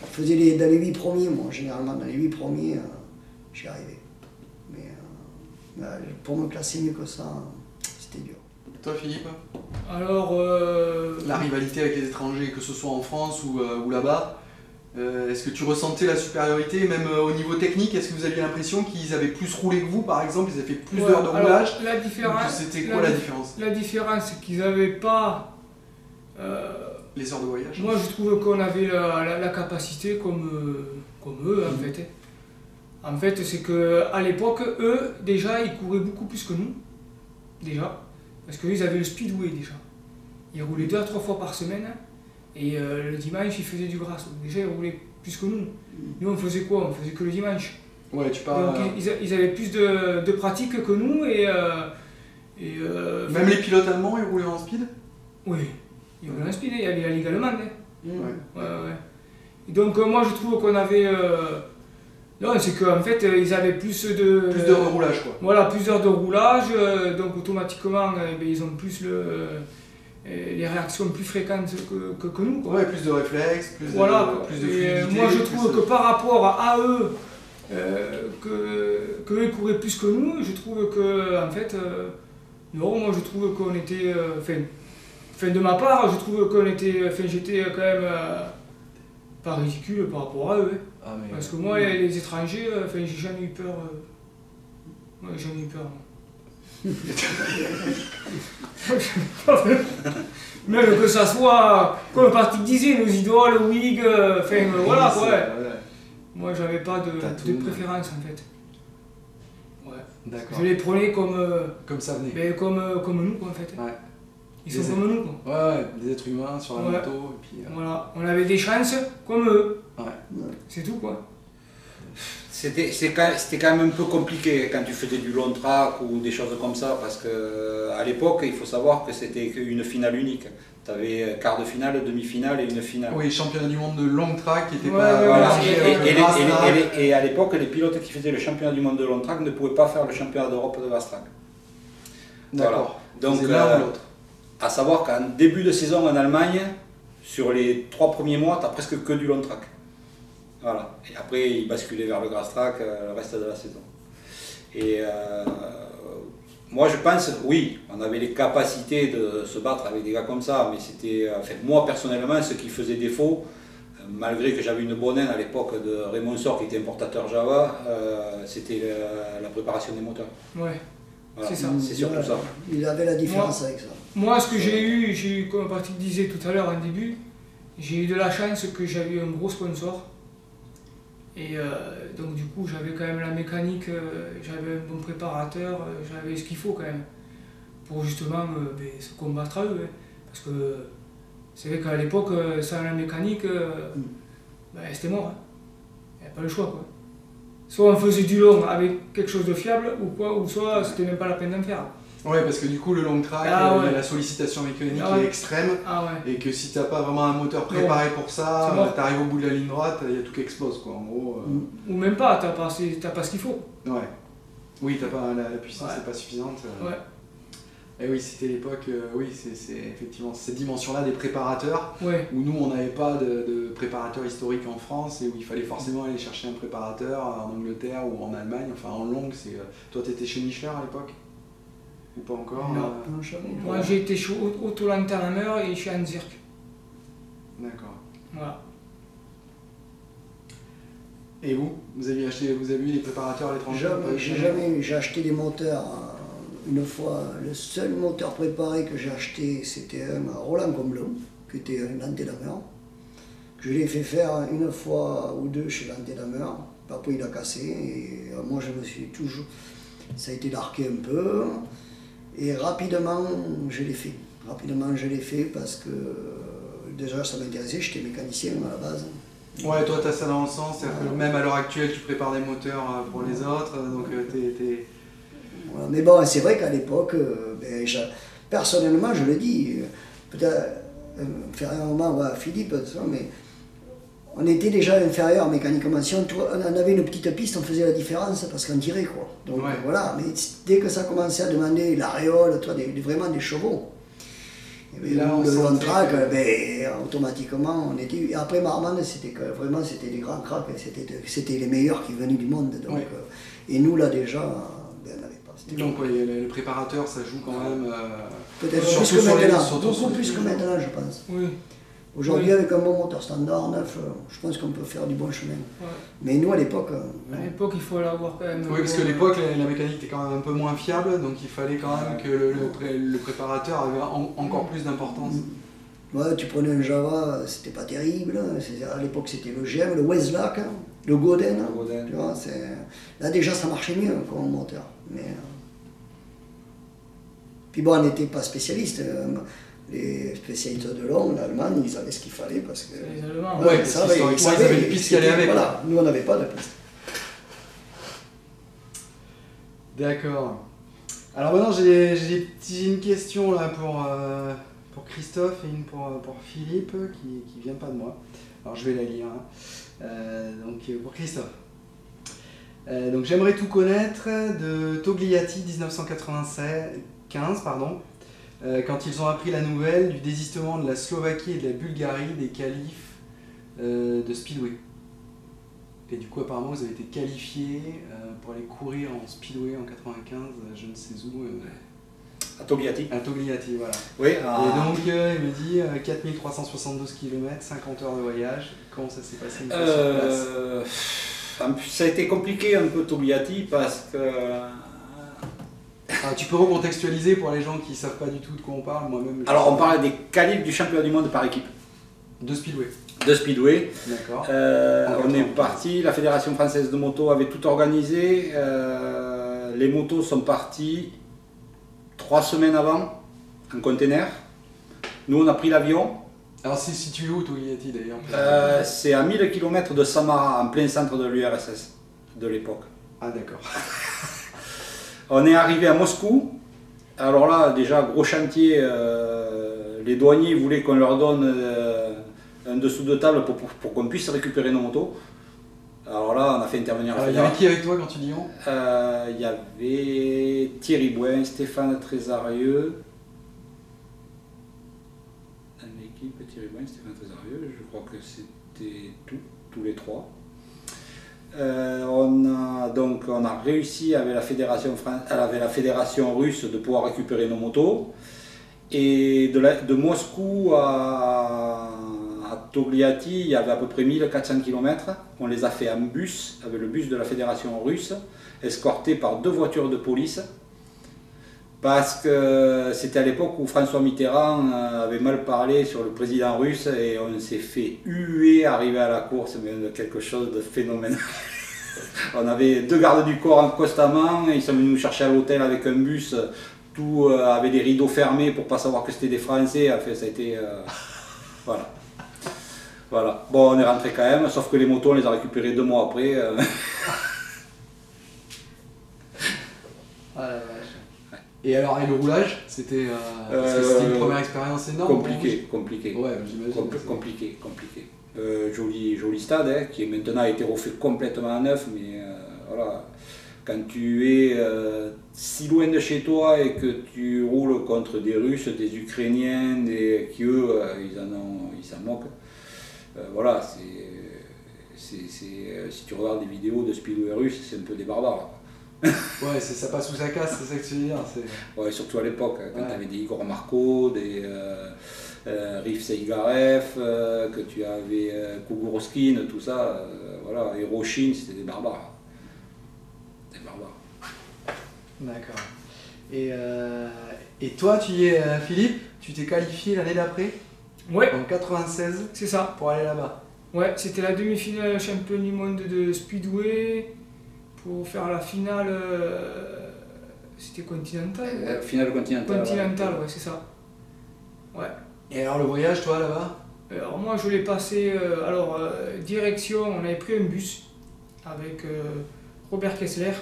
Je faisais dans les 8 premiers, moi, généralement, dans les 8 premiers, j'y arrivais. Mais pour me classer mieux que ça, c'était dur. Toi, Philippe? Alors. La rivalité avec les étrangers, que ce soit en France ou là-bas, est-ce que tu ressentais la supériorité, même au niveau technique? Est-ce que vous aviez l'impression qu'ils avaient plus roulé que vous, par exemple? Ils avaient fait plus d'heures de roulage? La différence. C'était quoi la différence? La différence, c'est qu'ils n'avaient pas. Les heures de voyage? Moi, je trouve qu'on avait la capacité comme eux, en fait. En fait, c'est qu'à l'époque, eux, déjà, ils couraient beaucoup plus que nous. Déjà. Parce qu'eux, ils avaient le speedway, déjà. Ils roulaient 2 à 3 fois par semaine. Et le dimanche, ils faisaient du grass. Déjà, ils roulaient plus que nous. Nous, on faisait quoi? On faisait que le dimanche. Ouais, tu parles. Donc, ils avaient plus de pratique que nous. Même les pilotes allemands, ils roulaient en speed? Oui, ils roulaient en speed. Il y avait la Ligue allemande. Hein. Ouais. Et donc, moi, je trouve qu'on avait. Non, c'est qu'en fait, ils avaient plus de. Plus d'heures de roulage, quoi. Voilà, plus d'heures de roulage. Donc, automatiquement, ils ont plus les réactions plus fréquentes que nous. Quoi. Ouais, plus de réflexes, plus voilà, plus de fluidité. moi je trouve que par rapport à eux, qu'eux ils couraient plus que nous, je trouve que, en fait, non, moi je trouve qu'on était, de ma part, je trouve qu'on était, j'étais quand même pas ridicule par rapport à eux. Hein. Ah, mais Parce que moi, les étrangers, j'ai jamais eu peur. Moi, j'ai jamais eu peur. Même que ça soit, comme Patrick disait, nos idoles, Wig, voilà quoi. Ouais. Moi j'avais pas de préférence en fait. Ouais. D'accord. Je les prenais comme ça venait. Mais comme nous quoi en fait. Ouais. Ils sont comme nous quoi. Ouais, des êtres humains sur la moto et puis. Voilà, on avait des chances comme eux. Ouais. C'est tout quoi. C'était quand même un peu compliqué quand tu faisais du long track ou des choses comme ça, parce qu'à l'époque, il faut savoir que c'était une finale unique. Tu avais quart de finale, demi-finale et une finale. Oui, championnat du monde de long track qui n'était pas. Voilà. Et à l'époque, les pilotes qui faisaient le championnat du monde de long track ne pouvaient pas faire le championnat d'Europe de fast track. D'accord. Voilà. Donc, l'un ou l'autre. À savoir qu'en début de saison en Allemagne, sur les 3 premiers mois, tu n'as presque que du long track. Voilà. Et après, ils basculaient vers le grass track le reste de la saison. Et moi, je pense, oui, on avait les capacités de se battre avec des gars comme ça, mais c'était, moi personnellement, ce qui faisait défaut, malgré que j'avais une bonne haine à l'époque de Raymond Sor, qui était importateur Java, c'était la préparation des moteurs. Ouais. Voilà. C'est ça. C'est surtout ça. Il avait la différence avec ça. Moi, ce que j'ai eu, comme Patrick disait tout à l'heure en début, j'ai eu de la chance que j'avais un gros sponsor. Et donc du coup j'avais quand même la mécanique, j'avais un bon préparateur, j'avais ce qu'il faut quand même pour justement se combattre à eux. Hein. Parce que c'est vrai qu'à l'époque, sans la mécanique, c'était mort. Hein. Il n'y avait pas le choix quoi. Soit on faisait du long avec quelque chose de fiable ou soit c'était même pas la peine d'en faire. Ouais, parce que du coup, le long track, il y a la sollicitation mécanique qui est extrême. Et que si tu n'as pas vraiment un moteur préparé pour ça, tu arrives au bout de la ligne droite, il y a tout qui explose. Quoi. En gros, ou même pas, tu n'as pas ce qu'il faut. Ouais. Oui, tu n'as pas la puissance, n'est pas suffisante. Ouais. Et oui, c'était l'époque, oui, c'est effectivement cette dimension-là des préparateurs, où nous, on n'avait pas de préparateur historique en France et où il fallait forcément aller chercher un préparateur en Angleterre ou en Allemagne, enfin en longue. Toi, tu étais chez Michelin à l'époque? Ou pas encore Non. Non, jamais. Moi j'ai été auto-entraîneur et je suis en cirque. D'accord. Voilà. Et vous avez eu des préparateurs à l'étranger? J'ai acheté des moteurs. Une fois, le seul moteur préparé que j'ai acheté, c'était un Roland Comblon, qui était un antédameur. Je l'ai fait faire une fois ou deux chez l'antédameur. Après, il a cassé. Et moi, je me suis toujours. Ça a été darqué un peu. Et rapidement, je l'ai fait. Rapidement, je l'ai fait parce que déjà, ça m'intéressait. J'étais mécanicien à la base. Ouais, toi, tu as ça dans le sens. C'est-à-dire que même à l'heure actuelle, tu prépares des moteurs pour les autres. Donc, t'es... Voilà. Mais bon, c'est vrai qu'à l'époque, personnellement, je le dis, peut-être inférieurement à Philippe, mais on était déjà inférieur mécaniquement. Si on avait une petite piste, on faisait la différence parce qu'on tirait, quoi. Donc ouais. voilà, mais dès que ça commençait à demander l'aréole, vraiment des chevaux, et là, le long track, automatiquement, on était. Et après Marmande, c'était des grands cracks, c'était les meilleurs qui venaient du monde. Donc, ouais. Et nous, là, déjà, on n'avait pas. Donc, ouais, le préparateur, ça joue quand même. Peut-être plus que maintenant, beaucoup plus que maintenant, je pense. Oui. Aujourd'hui, avec un bon moteur standard neuf, je pense qu'on peut faire du bon chemin. Ouais. Mais nous, à l'époque. À l'époque, il faut l'avoir quand même. Oui, parce que à l'époque, la mécanique était quand même un peu moins fiable, donc il fallait quand même que le préparateur avait encore plus d'importance. Ouais, tu prenais un Java, c'était pas terrible. À l'époque, c'était le GM, le Westlac, le Godin. Tu vois, là, déjà, ça marchait mieux comme moteur. Mais, Puis bon, on n'était pas spécialistes. Les spécialistes de long, l'Allemagne, ils avaient ce qu'il fallait parce que. Les Allemands. Ouais, parce qu'historiquement, ils avaient une piste qui allait avec. Voilà, nous, on n'avait pas de piste. D'accord. Alors maintenant, j'ai une question là pour Christophe et une pour Philippe qui vient pas de moi. Alors je vais la lire. Donc pour Christophe. Donc j'aimerais tout connaître de Togliatti 1995, pardon. Quand ils ont appris la nouvelle du désistement de la Slovaquie et de la Bulgarie des qualifs de Speedway. Et du coup, apparemment, vous avez été qualifiés pour aller courir en Speedway en 95, je ne sais où. À Togliatti. À Togliatti, voilà. Oui. Et donc, il me dit 4372 km, 50 heures de voyage. Comment ça s'est passé une fois sur place? Ça a été compliqué un peu Togliatti parce que. Tu peux recontextualiser pour les gens qui ne savent pas du tout de quoi on parle, moi-même. Alors on parlait des qualifs du championnat du monde par équipe. De Speedway. De Speedway. D'accord. On est parti, la Fédération française de moto avait tout organisé. Les motos sont parties 3 semaines avant, en container. Nous on a pris l'avion. Alors c'est situé où Togliatti d'ailleurs? C'est à 1000 km de Samara, en plein centre de l'URSS de l'époque. Ah d'accord. On est arrivé à Moscou. Alors là, déjà, gros chantier. Les douaniers voulaient qu'on leur donne un dessous de table pour qu'on puisse récupérer nos motos. Alors là, on a fait intervenir la fédération. Il y avait qui avec toi quand tu dis on? Il y avait Thierry Bouin, Stéphane Trésarieux. Dans l'équipe, Thierry Bouin, Stéphane Trésarieux. Je crois que c'était tous les trois. On a réussi avec la fédération russe de pouvoir récupérer nos motos. Et de Moscou à Togliatti, il y avait à peu près 1400 km. On les a fait en bus, avec le bus de la fédération russe, escortés par 2 voitures de police. Parce que c'était à l'époque où François Mitterrand avait mal parlé sur le président russe et on s'est fait huer arrivé à la course, mais quelque chose de phénoménal. On avait 2 gardes du corps constamment, ils sont venus nous chercher à l'hôtel avec un bus, tout avec des rideaux fermés pour pas savoir que c'était des Français. Enfin, ça a été. Voilà. Voilà. Bon, on est rentré quand même, sauf que les motos on les a récupérées 2 mois après. Ah la vache. Et alors, et le roulage, c'était une première expérience énorme? Compliqué. Ouais, j'imagine. Compliqué. Joli stade, hein, qui maintenant a été refait complètement à neuf, mais voilà. Quand tu es si loin de chez toi et que tu roules contre des Russes, des Ukrainiens, qui eux, ils s'en moquent. Voilà, si tu regardes des vidéos de speedway russe, c'est un peu des barbares. Ouais, ça passe sous sa casse, c'est ça que tu veux dire. Ouais, surtout à l'époque, quand Ouais. tu avais des Igor Marco, des Rif Seigarev, que tu avais Kuguroskin, tout ça, voilà, Hiroshine, c'était des barbares. Des barbares. D'accord. Et toi, tu y es, Philippe, tu t'es qualifié l'année d'après, Ouais, en 96, c'est ça. pour aller là-bas. Ouais, c'était la demi-finale champion du monde de Speedway pour faire la finale. C'était continental. Finale continentale. Continental, ouais, c'est ça. Ouais. Et alors le voyage, toi, là-bas? Alors moi je l'ai passé, direction, on avait pris un bus avec Robert Kessler,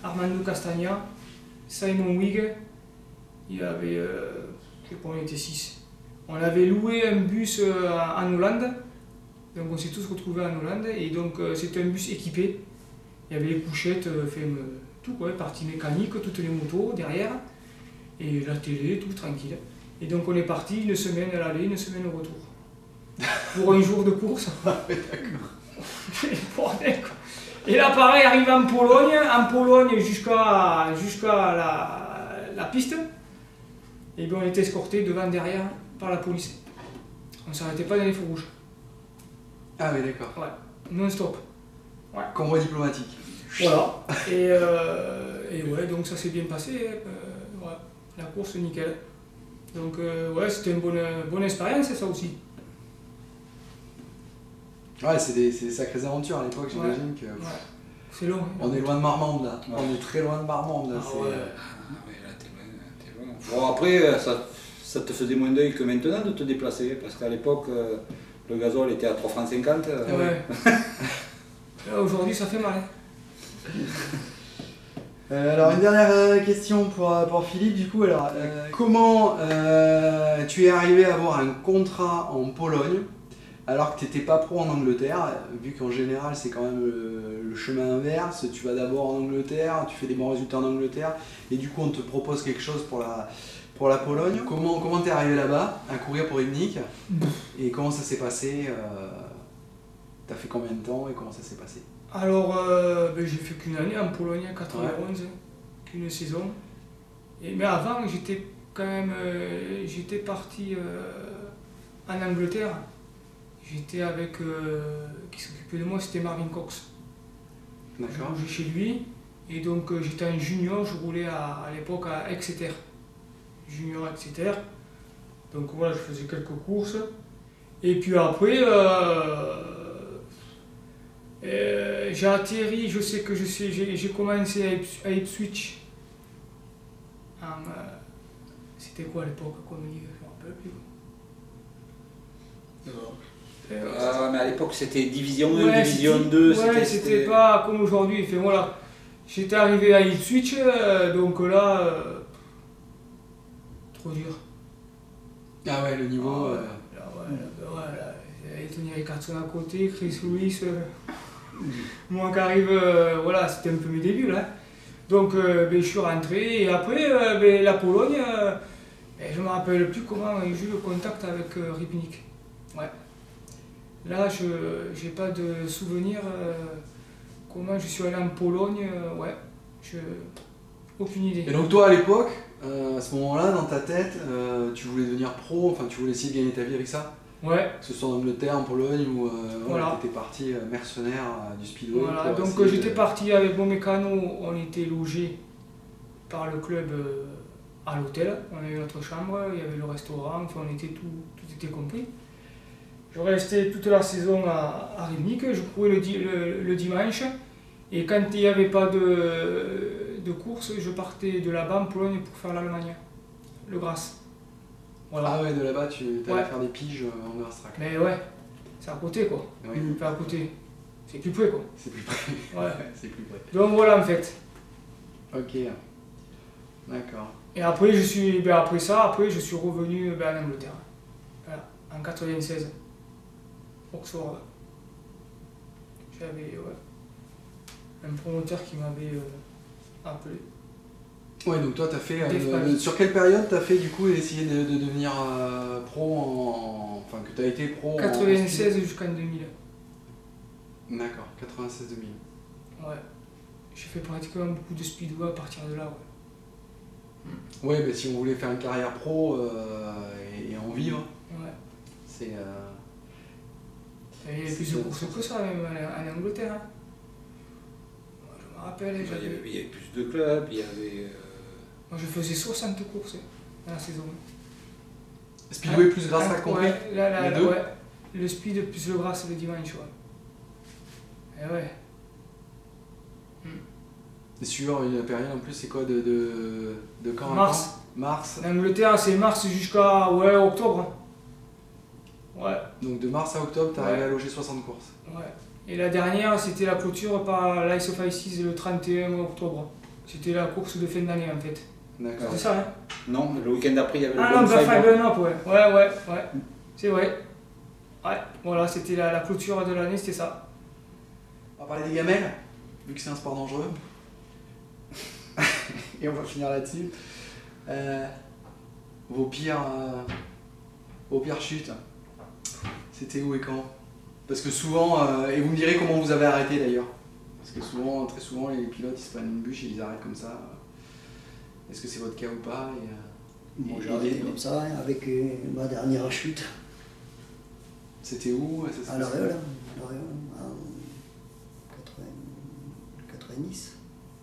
Armando Castagna, Simon Wigg, il y avait, je sais pas, on était 6. On avait loué un bus en Hollande, donc on s'est tous retrouvés en Hollande, et donc c'était un bus équipé. Il y avait les couchettes, tout quoi, partie mécanique, toutes les motos derrière, et la télé, tout tranquille. Et donc on est parti une semaine à l'aller, une semaine au retour. Pour un jour de course. Quel bordel, quoi. Et là pareil, arrivé en Pologne jusqu'à la piste, et bien on était escorté devant derrière par la police. On ne s'arrêtait pas dans les feux rouges. Ah oui, d'accord. Ouais, non-stop. Convoi diplomatique. Voilà. Et ouais, donc ça s'est bien passé. Ouais, la course nickel. Donc ouais, c'était une bonne expérience, ça aussi. Ouais, c'est des sacrées aventures à l'époque, j'imagine que... Ouais. C'est long. On est loin de Marmande, là. Ouais. On est très loin de Marmande, là. Ah c'est- ouais. Ah ouais, là, t'es loin. Bon, après, ça te faisait moins d'œil que maintenant de te déplacer, parce qu'à l'époque, le gazole était à 3,50 francs. Ouais. Là, aujourd'hui, ça fait mal. Alors une dernière question pour Philippe du coup. Alors comment tu es arrivé à avoir un contrat en Pologne alors que tu n'étais pas pro en Angleterre, vu qu'en général c'est quand même le chemin inverse, tu vas d'abord en Angleterre, tu fais des bons résultats en Angleterre et du coup on te propose quelque chose pour la Pologne. Comment t'es arrivé là-bas à courir pour Ibnik et comment ça s'est passé t'as fait combien de temps et comment ça s'est passé? Alors, j'ai fait qu'une année en Pologne, en 91, qu'une saison. Mais avant, j'étais quand même, j'étais parti en Angleterre. J'étais avec, qui s'occupait de moi, c'était Marvin Cox. Je D'accord. bougeais chez lui. Et donc, j'étais un junior, je roulais à l'époque à Exeter. Junior Exeter. Donc voilà, je faisais quelques courses. Et puis après, j'ai atterri, je sais que j'ai commencé à Ipswich. C'était quoi à l'époque comme ligue? Je ne me rappelle plus. Mais à l'époque, c'était Division 1, Ouais, Division 2. Ouais, c'était pas comme aujourd'hui. Enfin, voilà. J'étais arrivé à Ipswich, donc là, trop dur. Ah ouais, le niveau... Là, il y avait Tony Ricardson à côté, Chris Lewis. Moi qui arrive, voilà, c'était un peu mes débuts là. Donc je suis rentré et après la Pologne, je me rappelle plus comment j'ai eu le contact avec Rybnik. Ouais. Là, je n'ai pas de souvenir comment je suis allé en Pologne, ouais. Aucune idée. Et donc toi à l'époque, à ce moment-là, dans ta tête, tu voulais devenir pro, enfin tu voulais essayer de gagner ta vie avec ça? Ouais. Que ce soit en Angleterre, en Pologne ou Voilà. tu étais parti mercenaire du speedway. Voilà, pour donc essayer j'étais de- parti avec mon mécano, on était logé par le club à l'hôtel, on avait notre chambre, il y avait le restaurant, enfin on était tout était compris. Je restais toute la saison à Rybnik, je courais le dimanche et quand il n'y avait pas de course, je partais de là-bas en Pologne pour faire l'Allemagne, le Grasse. Voilà. Ah ouais, de là-bas tu allais Ouais. faire des piges en Australie. Mais ouais, c'est à côté quoi, Oui, enfin à côté, c'est plus près quoi. c'est plus près. Ouais. C'est plus près. Donc voilà en fait. Ok. D'accord. Et après, je suis revenu en Angleterre. Voilà, en 96. Oxford. J'avais un promoteur qui m'avait appelé. Ouais, donc toi t'as fait... Dave sur quelle période t'as fait du coup essayer de devenir pro en... Enfin que t'as été pro en... 96 jusqu'en 2000. D'accord, 96-2000. Ouais. j'ai fait pratiquement beaucoup de speedway à partir de là. Ouais. Ouais, bah, si on voulait faire une carrière pro et en vivre, Ouais. c'est. Il y avait plus de courses que ça, même en Angleterre. Hein. Moi, je me rappelle, Il y avait plus de clubs, il y avait. moi, je faisais 60 courses dans la saison. Speedway plus grâce à compris. Ouais, les deux. ouais. Le speed plus le grâce le dimanche. Ouais. Et ouais. Et sur une période en plus, c'est quoi de quand à Mars. quand Mars. En Angleterre, c'est mars jusqu'à octobre. Ouais. Donc de mars à octobre, t'es arrivé à loger 60 courses. Ouais. Et la dernière, c'était la clôture par l'Ice of Ices le 31 octobre. C'était la course de fin d'année en fait. D'accord. C'est ça, hein? Non, le week-end d'après, il y avait Ah le non, Bonfire. Five Up, ouais. Ouais. C'est vrai. Ouais, voilà, c'était la clôture de l'année, c'était ça. On va parler des gamelles, vu que c'est un sport dangereux. Et on va finir là-dessus. Vos pires chutes, c'était où et quand? Parce que souvent, et vous me direz comment vous avez arrêté d'ailleurs. Parce que souvent, très souvent, les pilotes ils se prennent une bûche et ils arrêtent comme ça. Est-ce que c'est votre cas ou pas? Moi j'ai arrêté comme ça, hein, avec ma dernière chute. C'était où? À l'Aréole, en 90,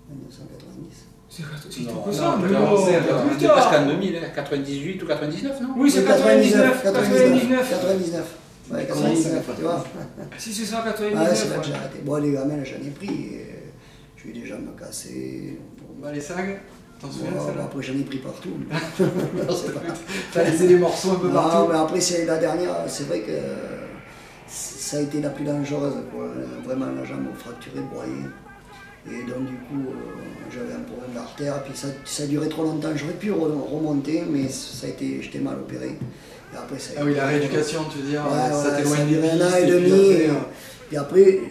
1990. C'est Non, tout que non, ça, t'as mais commencé à plus C'était tard. presque en 2000, hein, 98 ou 99, non? Oui, c'est 99. 99. Ouais, 99, tu vois. Si c'est ça, Ah, c'est 99. vrai que j'ai ouais. arrêté. Bon, les gamelles, j'en ai pris. J'ai eu des jambes cassées. Bah, les sags, t'en souviens de Bon, celle-là? après, j'en ai pris partout. T'as laissé des morceaux un peu Non, partout. mais après, c'est la dernière. C'est vrai que ça a été la plus dangereuse. Quoi. Vraiment, la jambe fracturée, broyée. Et donc, du coup, j'avais un problème d'artère. Puis ça a duré trop longtemps. J'aurais pu remonter, mais ça a été, j'étais mal opéré. Et après, ça a Ah oui, été- la rééducation, tu veux dire, Ouais, ça ouais, t'éloigne ça a des duré pistes. un an et puis demi. après, Et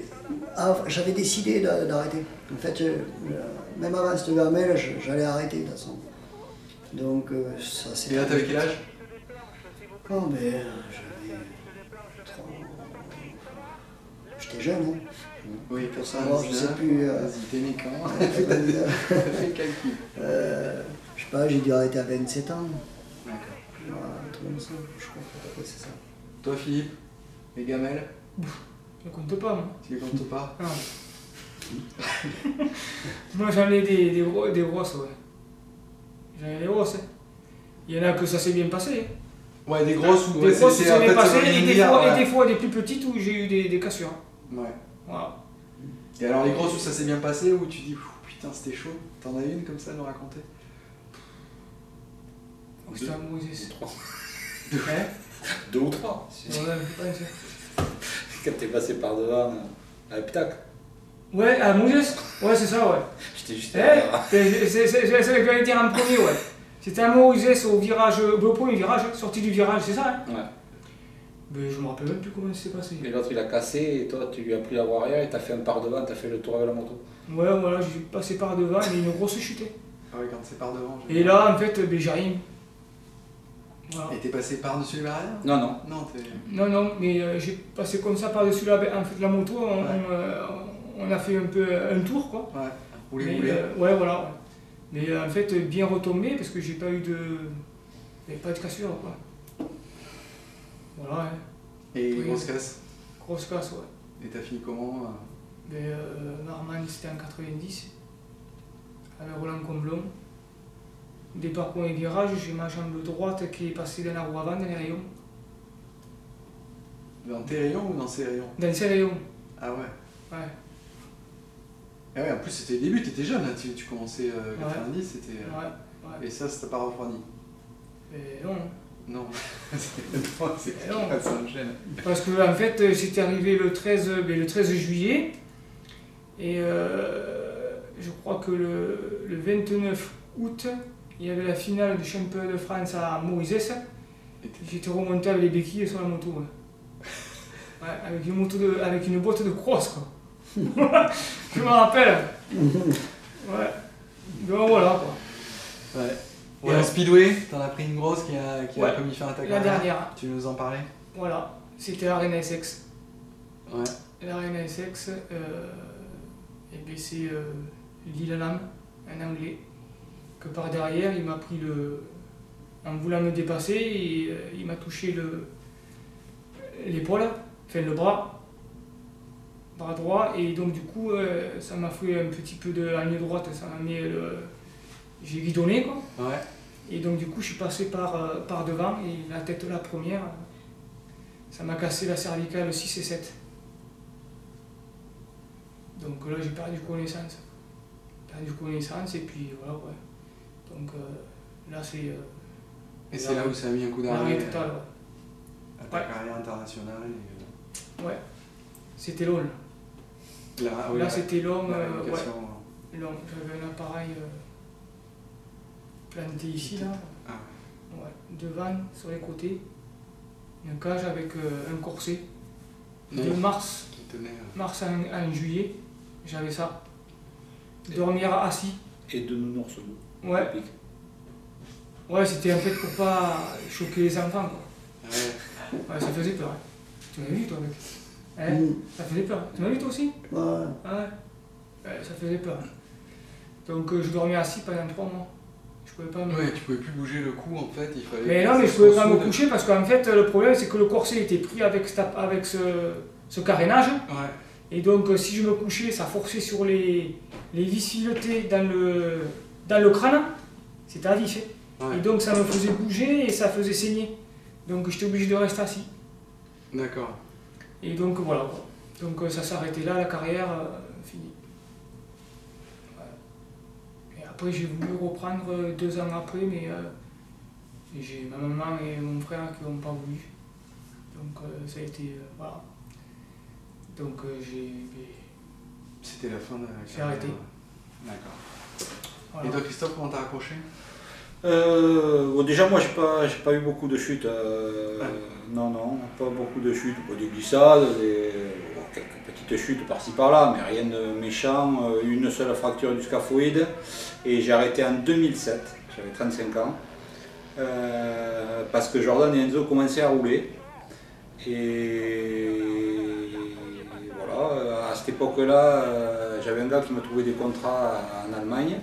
après, j'avais décidé d'arrêter. En fait, même avant cette gamelle, j'allais arrêter de toute façon. Donc, ça c'est. Et là, t'avais quel âge? Oh, mais j'avais. J'étais jeune, hein. Oui, Pour savoir, je sais plus. Vas-y, t'es né quand? Fais Fais le calcul. je sais pas, j'ai dû arrêter à 27 ans. D'accord. Voilà, un truc comme ça, je crois que c'est ça. Toi, Philippe, les gamelles, Je ne compte pas, moi. tu les comptes pas? Non. Moi, j'en ai des grosses, ouais. J'en ai des grosses. Hein. Il y en a que ça s'est bien passé. Ouais, des grosses ou Des grosses, ça s'est bien passé, ça veut et rien dire, des fois des plus petites où j'ai eu des cassures. Ouais. Voilà. Et alors, les grosses où ça s'est bien passé, où tu dis, putain, c'était chaud, t'en as une comme ça à nous raconter? Donc, c'était un Moïse. Trois. Ouais. 2 ou 3. Quand t'es passé par devant à l'Epitac. Ouais, à Moïse. Ouais, c'est ça, ouais. J'étais juste C'est ce que j'allais dire en premier, ouais. C'était un Moïse au virage, au premier virage, sorti du virage, c'est ça, hein? Ouais. Mais je me rappelle même plus comment ça s'est passé. Et l'autre il a cassé et toi tu lui as pris la voie arrière et t'as fait un par devant, t'as fait le tour avec la moto. Ouais, voilà, j'ai passé par devant, il y a une grosse chute. Ah ouais, quand c'est par devant. Et là, en fait, j'ai rien. Voilà. Et t'es passé par-dessus les barrières? Non, non. Non, t'es. Non, mais j'ai passé comme ça par-dessus en fait, la moto, on a fait un peu un tour, quoi. Ouais, roulé, Mais, roulé. ouais, voilà. Ouais. Mais en fait, bien retombé parce que j'ai pas eu de. Il n'y avait pas de cassure, quoi. Voilà, hein. Et oui. grosse casse. Grosse casse, ouais. Et t'as fini comment? Mais Marmande, c'était en 90, avec Roland Comblon. Départ point et virage, j'ai ma jambe droite qui est passée dans la roue avant, dans les rayons. Dans tes rayons ou dans ces rayons? Dans ces rayons, Ah ouais. ouais. Ah ouais, en plus c'était le début, t'étais jeune, hein, tu commençais 90, c'était. Ouais. Et ça t'a pas refroidi? Mais non. Non. C'est Non. ça me gêne. Parce que en fait, j'étais arrivé le 13 juillet. Et je crois que le 29 août, il y avait la finale du championnat de France à Moïse. J'étais remonté avec les béquilles sur la moto. Ouais. Ouais, avec une boîte de crosse, quoi. Je me rappelle. Ouais. Donc voilà, quoi. Ouais. Et Ouais. en speedway, t'en as pris une grosse qui a Ouais. commis fin à ta La carrière. dernière. Tu nous en parlais? Voilà. C'était l'Arena SX. Ouais. L'Arena SX, et bien c'est Lillelam, un Anglais, que par derrière, il m'a pris en voulant me dépasser, et il m'a touché l'épaule, enfin le bras droit, et donc du coup, ça m'a fait un petit peu de ligne droite, ça m'a mis j'ai guidonné, quoi. Ouais. Et donc du coup, je suis passé par devant, et la tête la première, ça m'a cassé la cervicale 6 et 7. Donc là, j'ai perdu connaissance. Et puis voilà, ouais. Donc là, c'est... Et c'est là où ça a mis un coup d'arrêt l'arrêt total, ouais. à ta carrière internationale. Ouais, c'était long. Là, c'était long, long. J'avais un appareil planté ici, là. Ah. Ouais. Devant, sur les côtés, une cage avec un corset. De mars à juillet, j'avais ça. Dormir assis. Et de nounours. Ouais. Ouais, c'était en fait pour pas choquer les enfants, quoi. Ouais, ça faisait peur. Tu m'as vu, toi, mec? Ça faisait peur. Tu m'as vu, toi aussi? Ouais. Ça faisait peur. Donc je dormais assis pendant 3 mois. Je pouvais pas me... Ouais, tu pouvais plus bouger le cou, en fait, il fallait... Mais non, mais je pouvais pas me coucher parce qu'en fait, le problème, c'est que le corset était pris avec ce carénage. Ouais. Et donc, si je me couchais, ça forçait sur les vis filetées dans le crâne. C'était à vif. Ouais. Et donc, ça me faisait bouger et ça faisait saigner. Donc, j'étais obligé de rester assis. D'accord. Et donc, voilà. Donc, ça s'arrêtait là, la carrière finie. Ouais. Et après, j'ai voulu reprendre 2 ans après, mais j'ai ma maman et mon frère qui n'ont pas voulu. Donc, ça a été... voilà. Donc, C'était la fin de la carrière. J'ai arrêté. D'accord. Voilà. Et toi, Christophe, comment t'as accroché? Bon, déjà, moi, j'ai pas eu beaucoup de chutes. Non, pas beaucoup de chutes. Des glissades, quelques petites chutes par-ci par-là, mais rien de méchant. Une seule fracture du scaphoïde. Et j'ai arrêté en 2007, j'avais 35 ans. Parce que Jordan et Enzo commençaient à rouler. Et voilà, à cette époque-là, j'avais un gars qui me trouvait des contrats en Allemagne.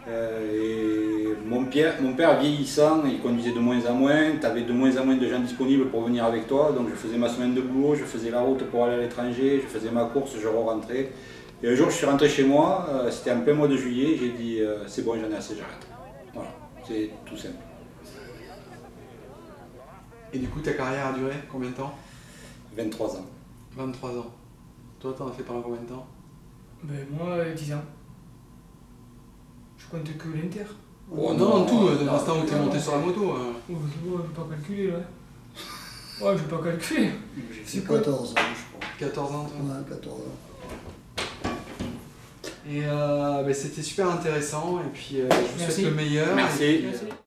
Et mon père vieillissant, il conduisait de moins en moins, tu avais de moins en moins de gens disponibles pour venir avec toi, donc je faisais ma semaine de boulot, je faisais la route pour aller à l'étranger, je faisais ma course, je re-rentrais. Et un jour je suis rentré chez moi, c'était en plein mois de juillet, j'ai dit c'est bon, j'en ai assez, j'arrête. Voilà, c'est tout simple. Et du coup, ta carrière a duré combien de temps? 23 ans. 23 ans. Toi, t'en as fait pendant combien de temps? Ben, moi, 10 ans. Je compte que l'Inter. Oh, non, tout, de l'instant où t'es monté sur la moto. Je vais pas calculer, là. Ouais, je vais pas calculer. J'ai 14 ans, je crois. 14 ans, toi? Ouais, 14 ans. Et c'était super intéressant, et puis je vous souhaite le meilleur. Merci. Merci.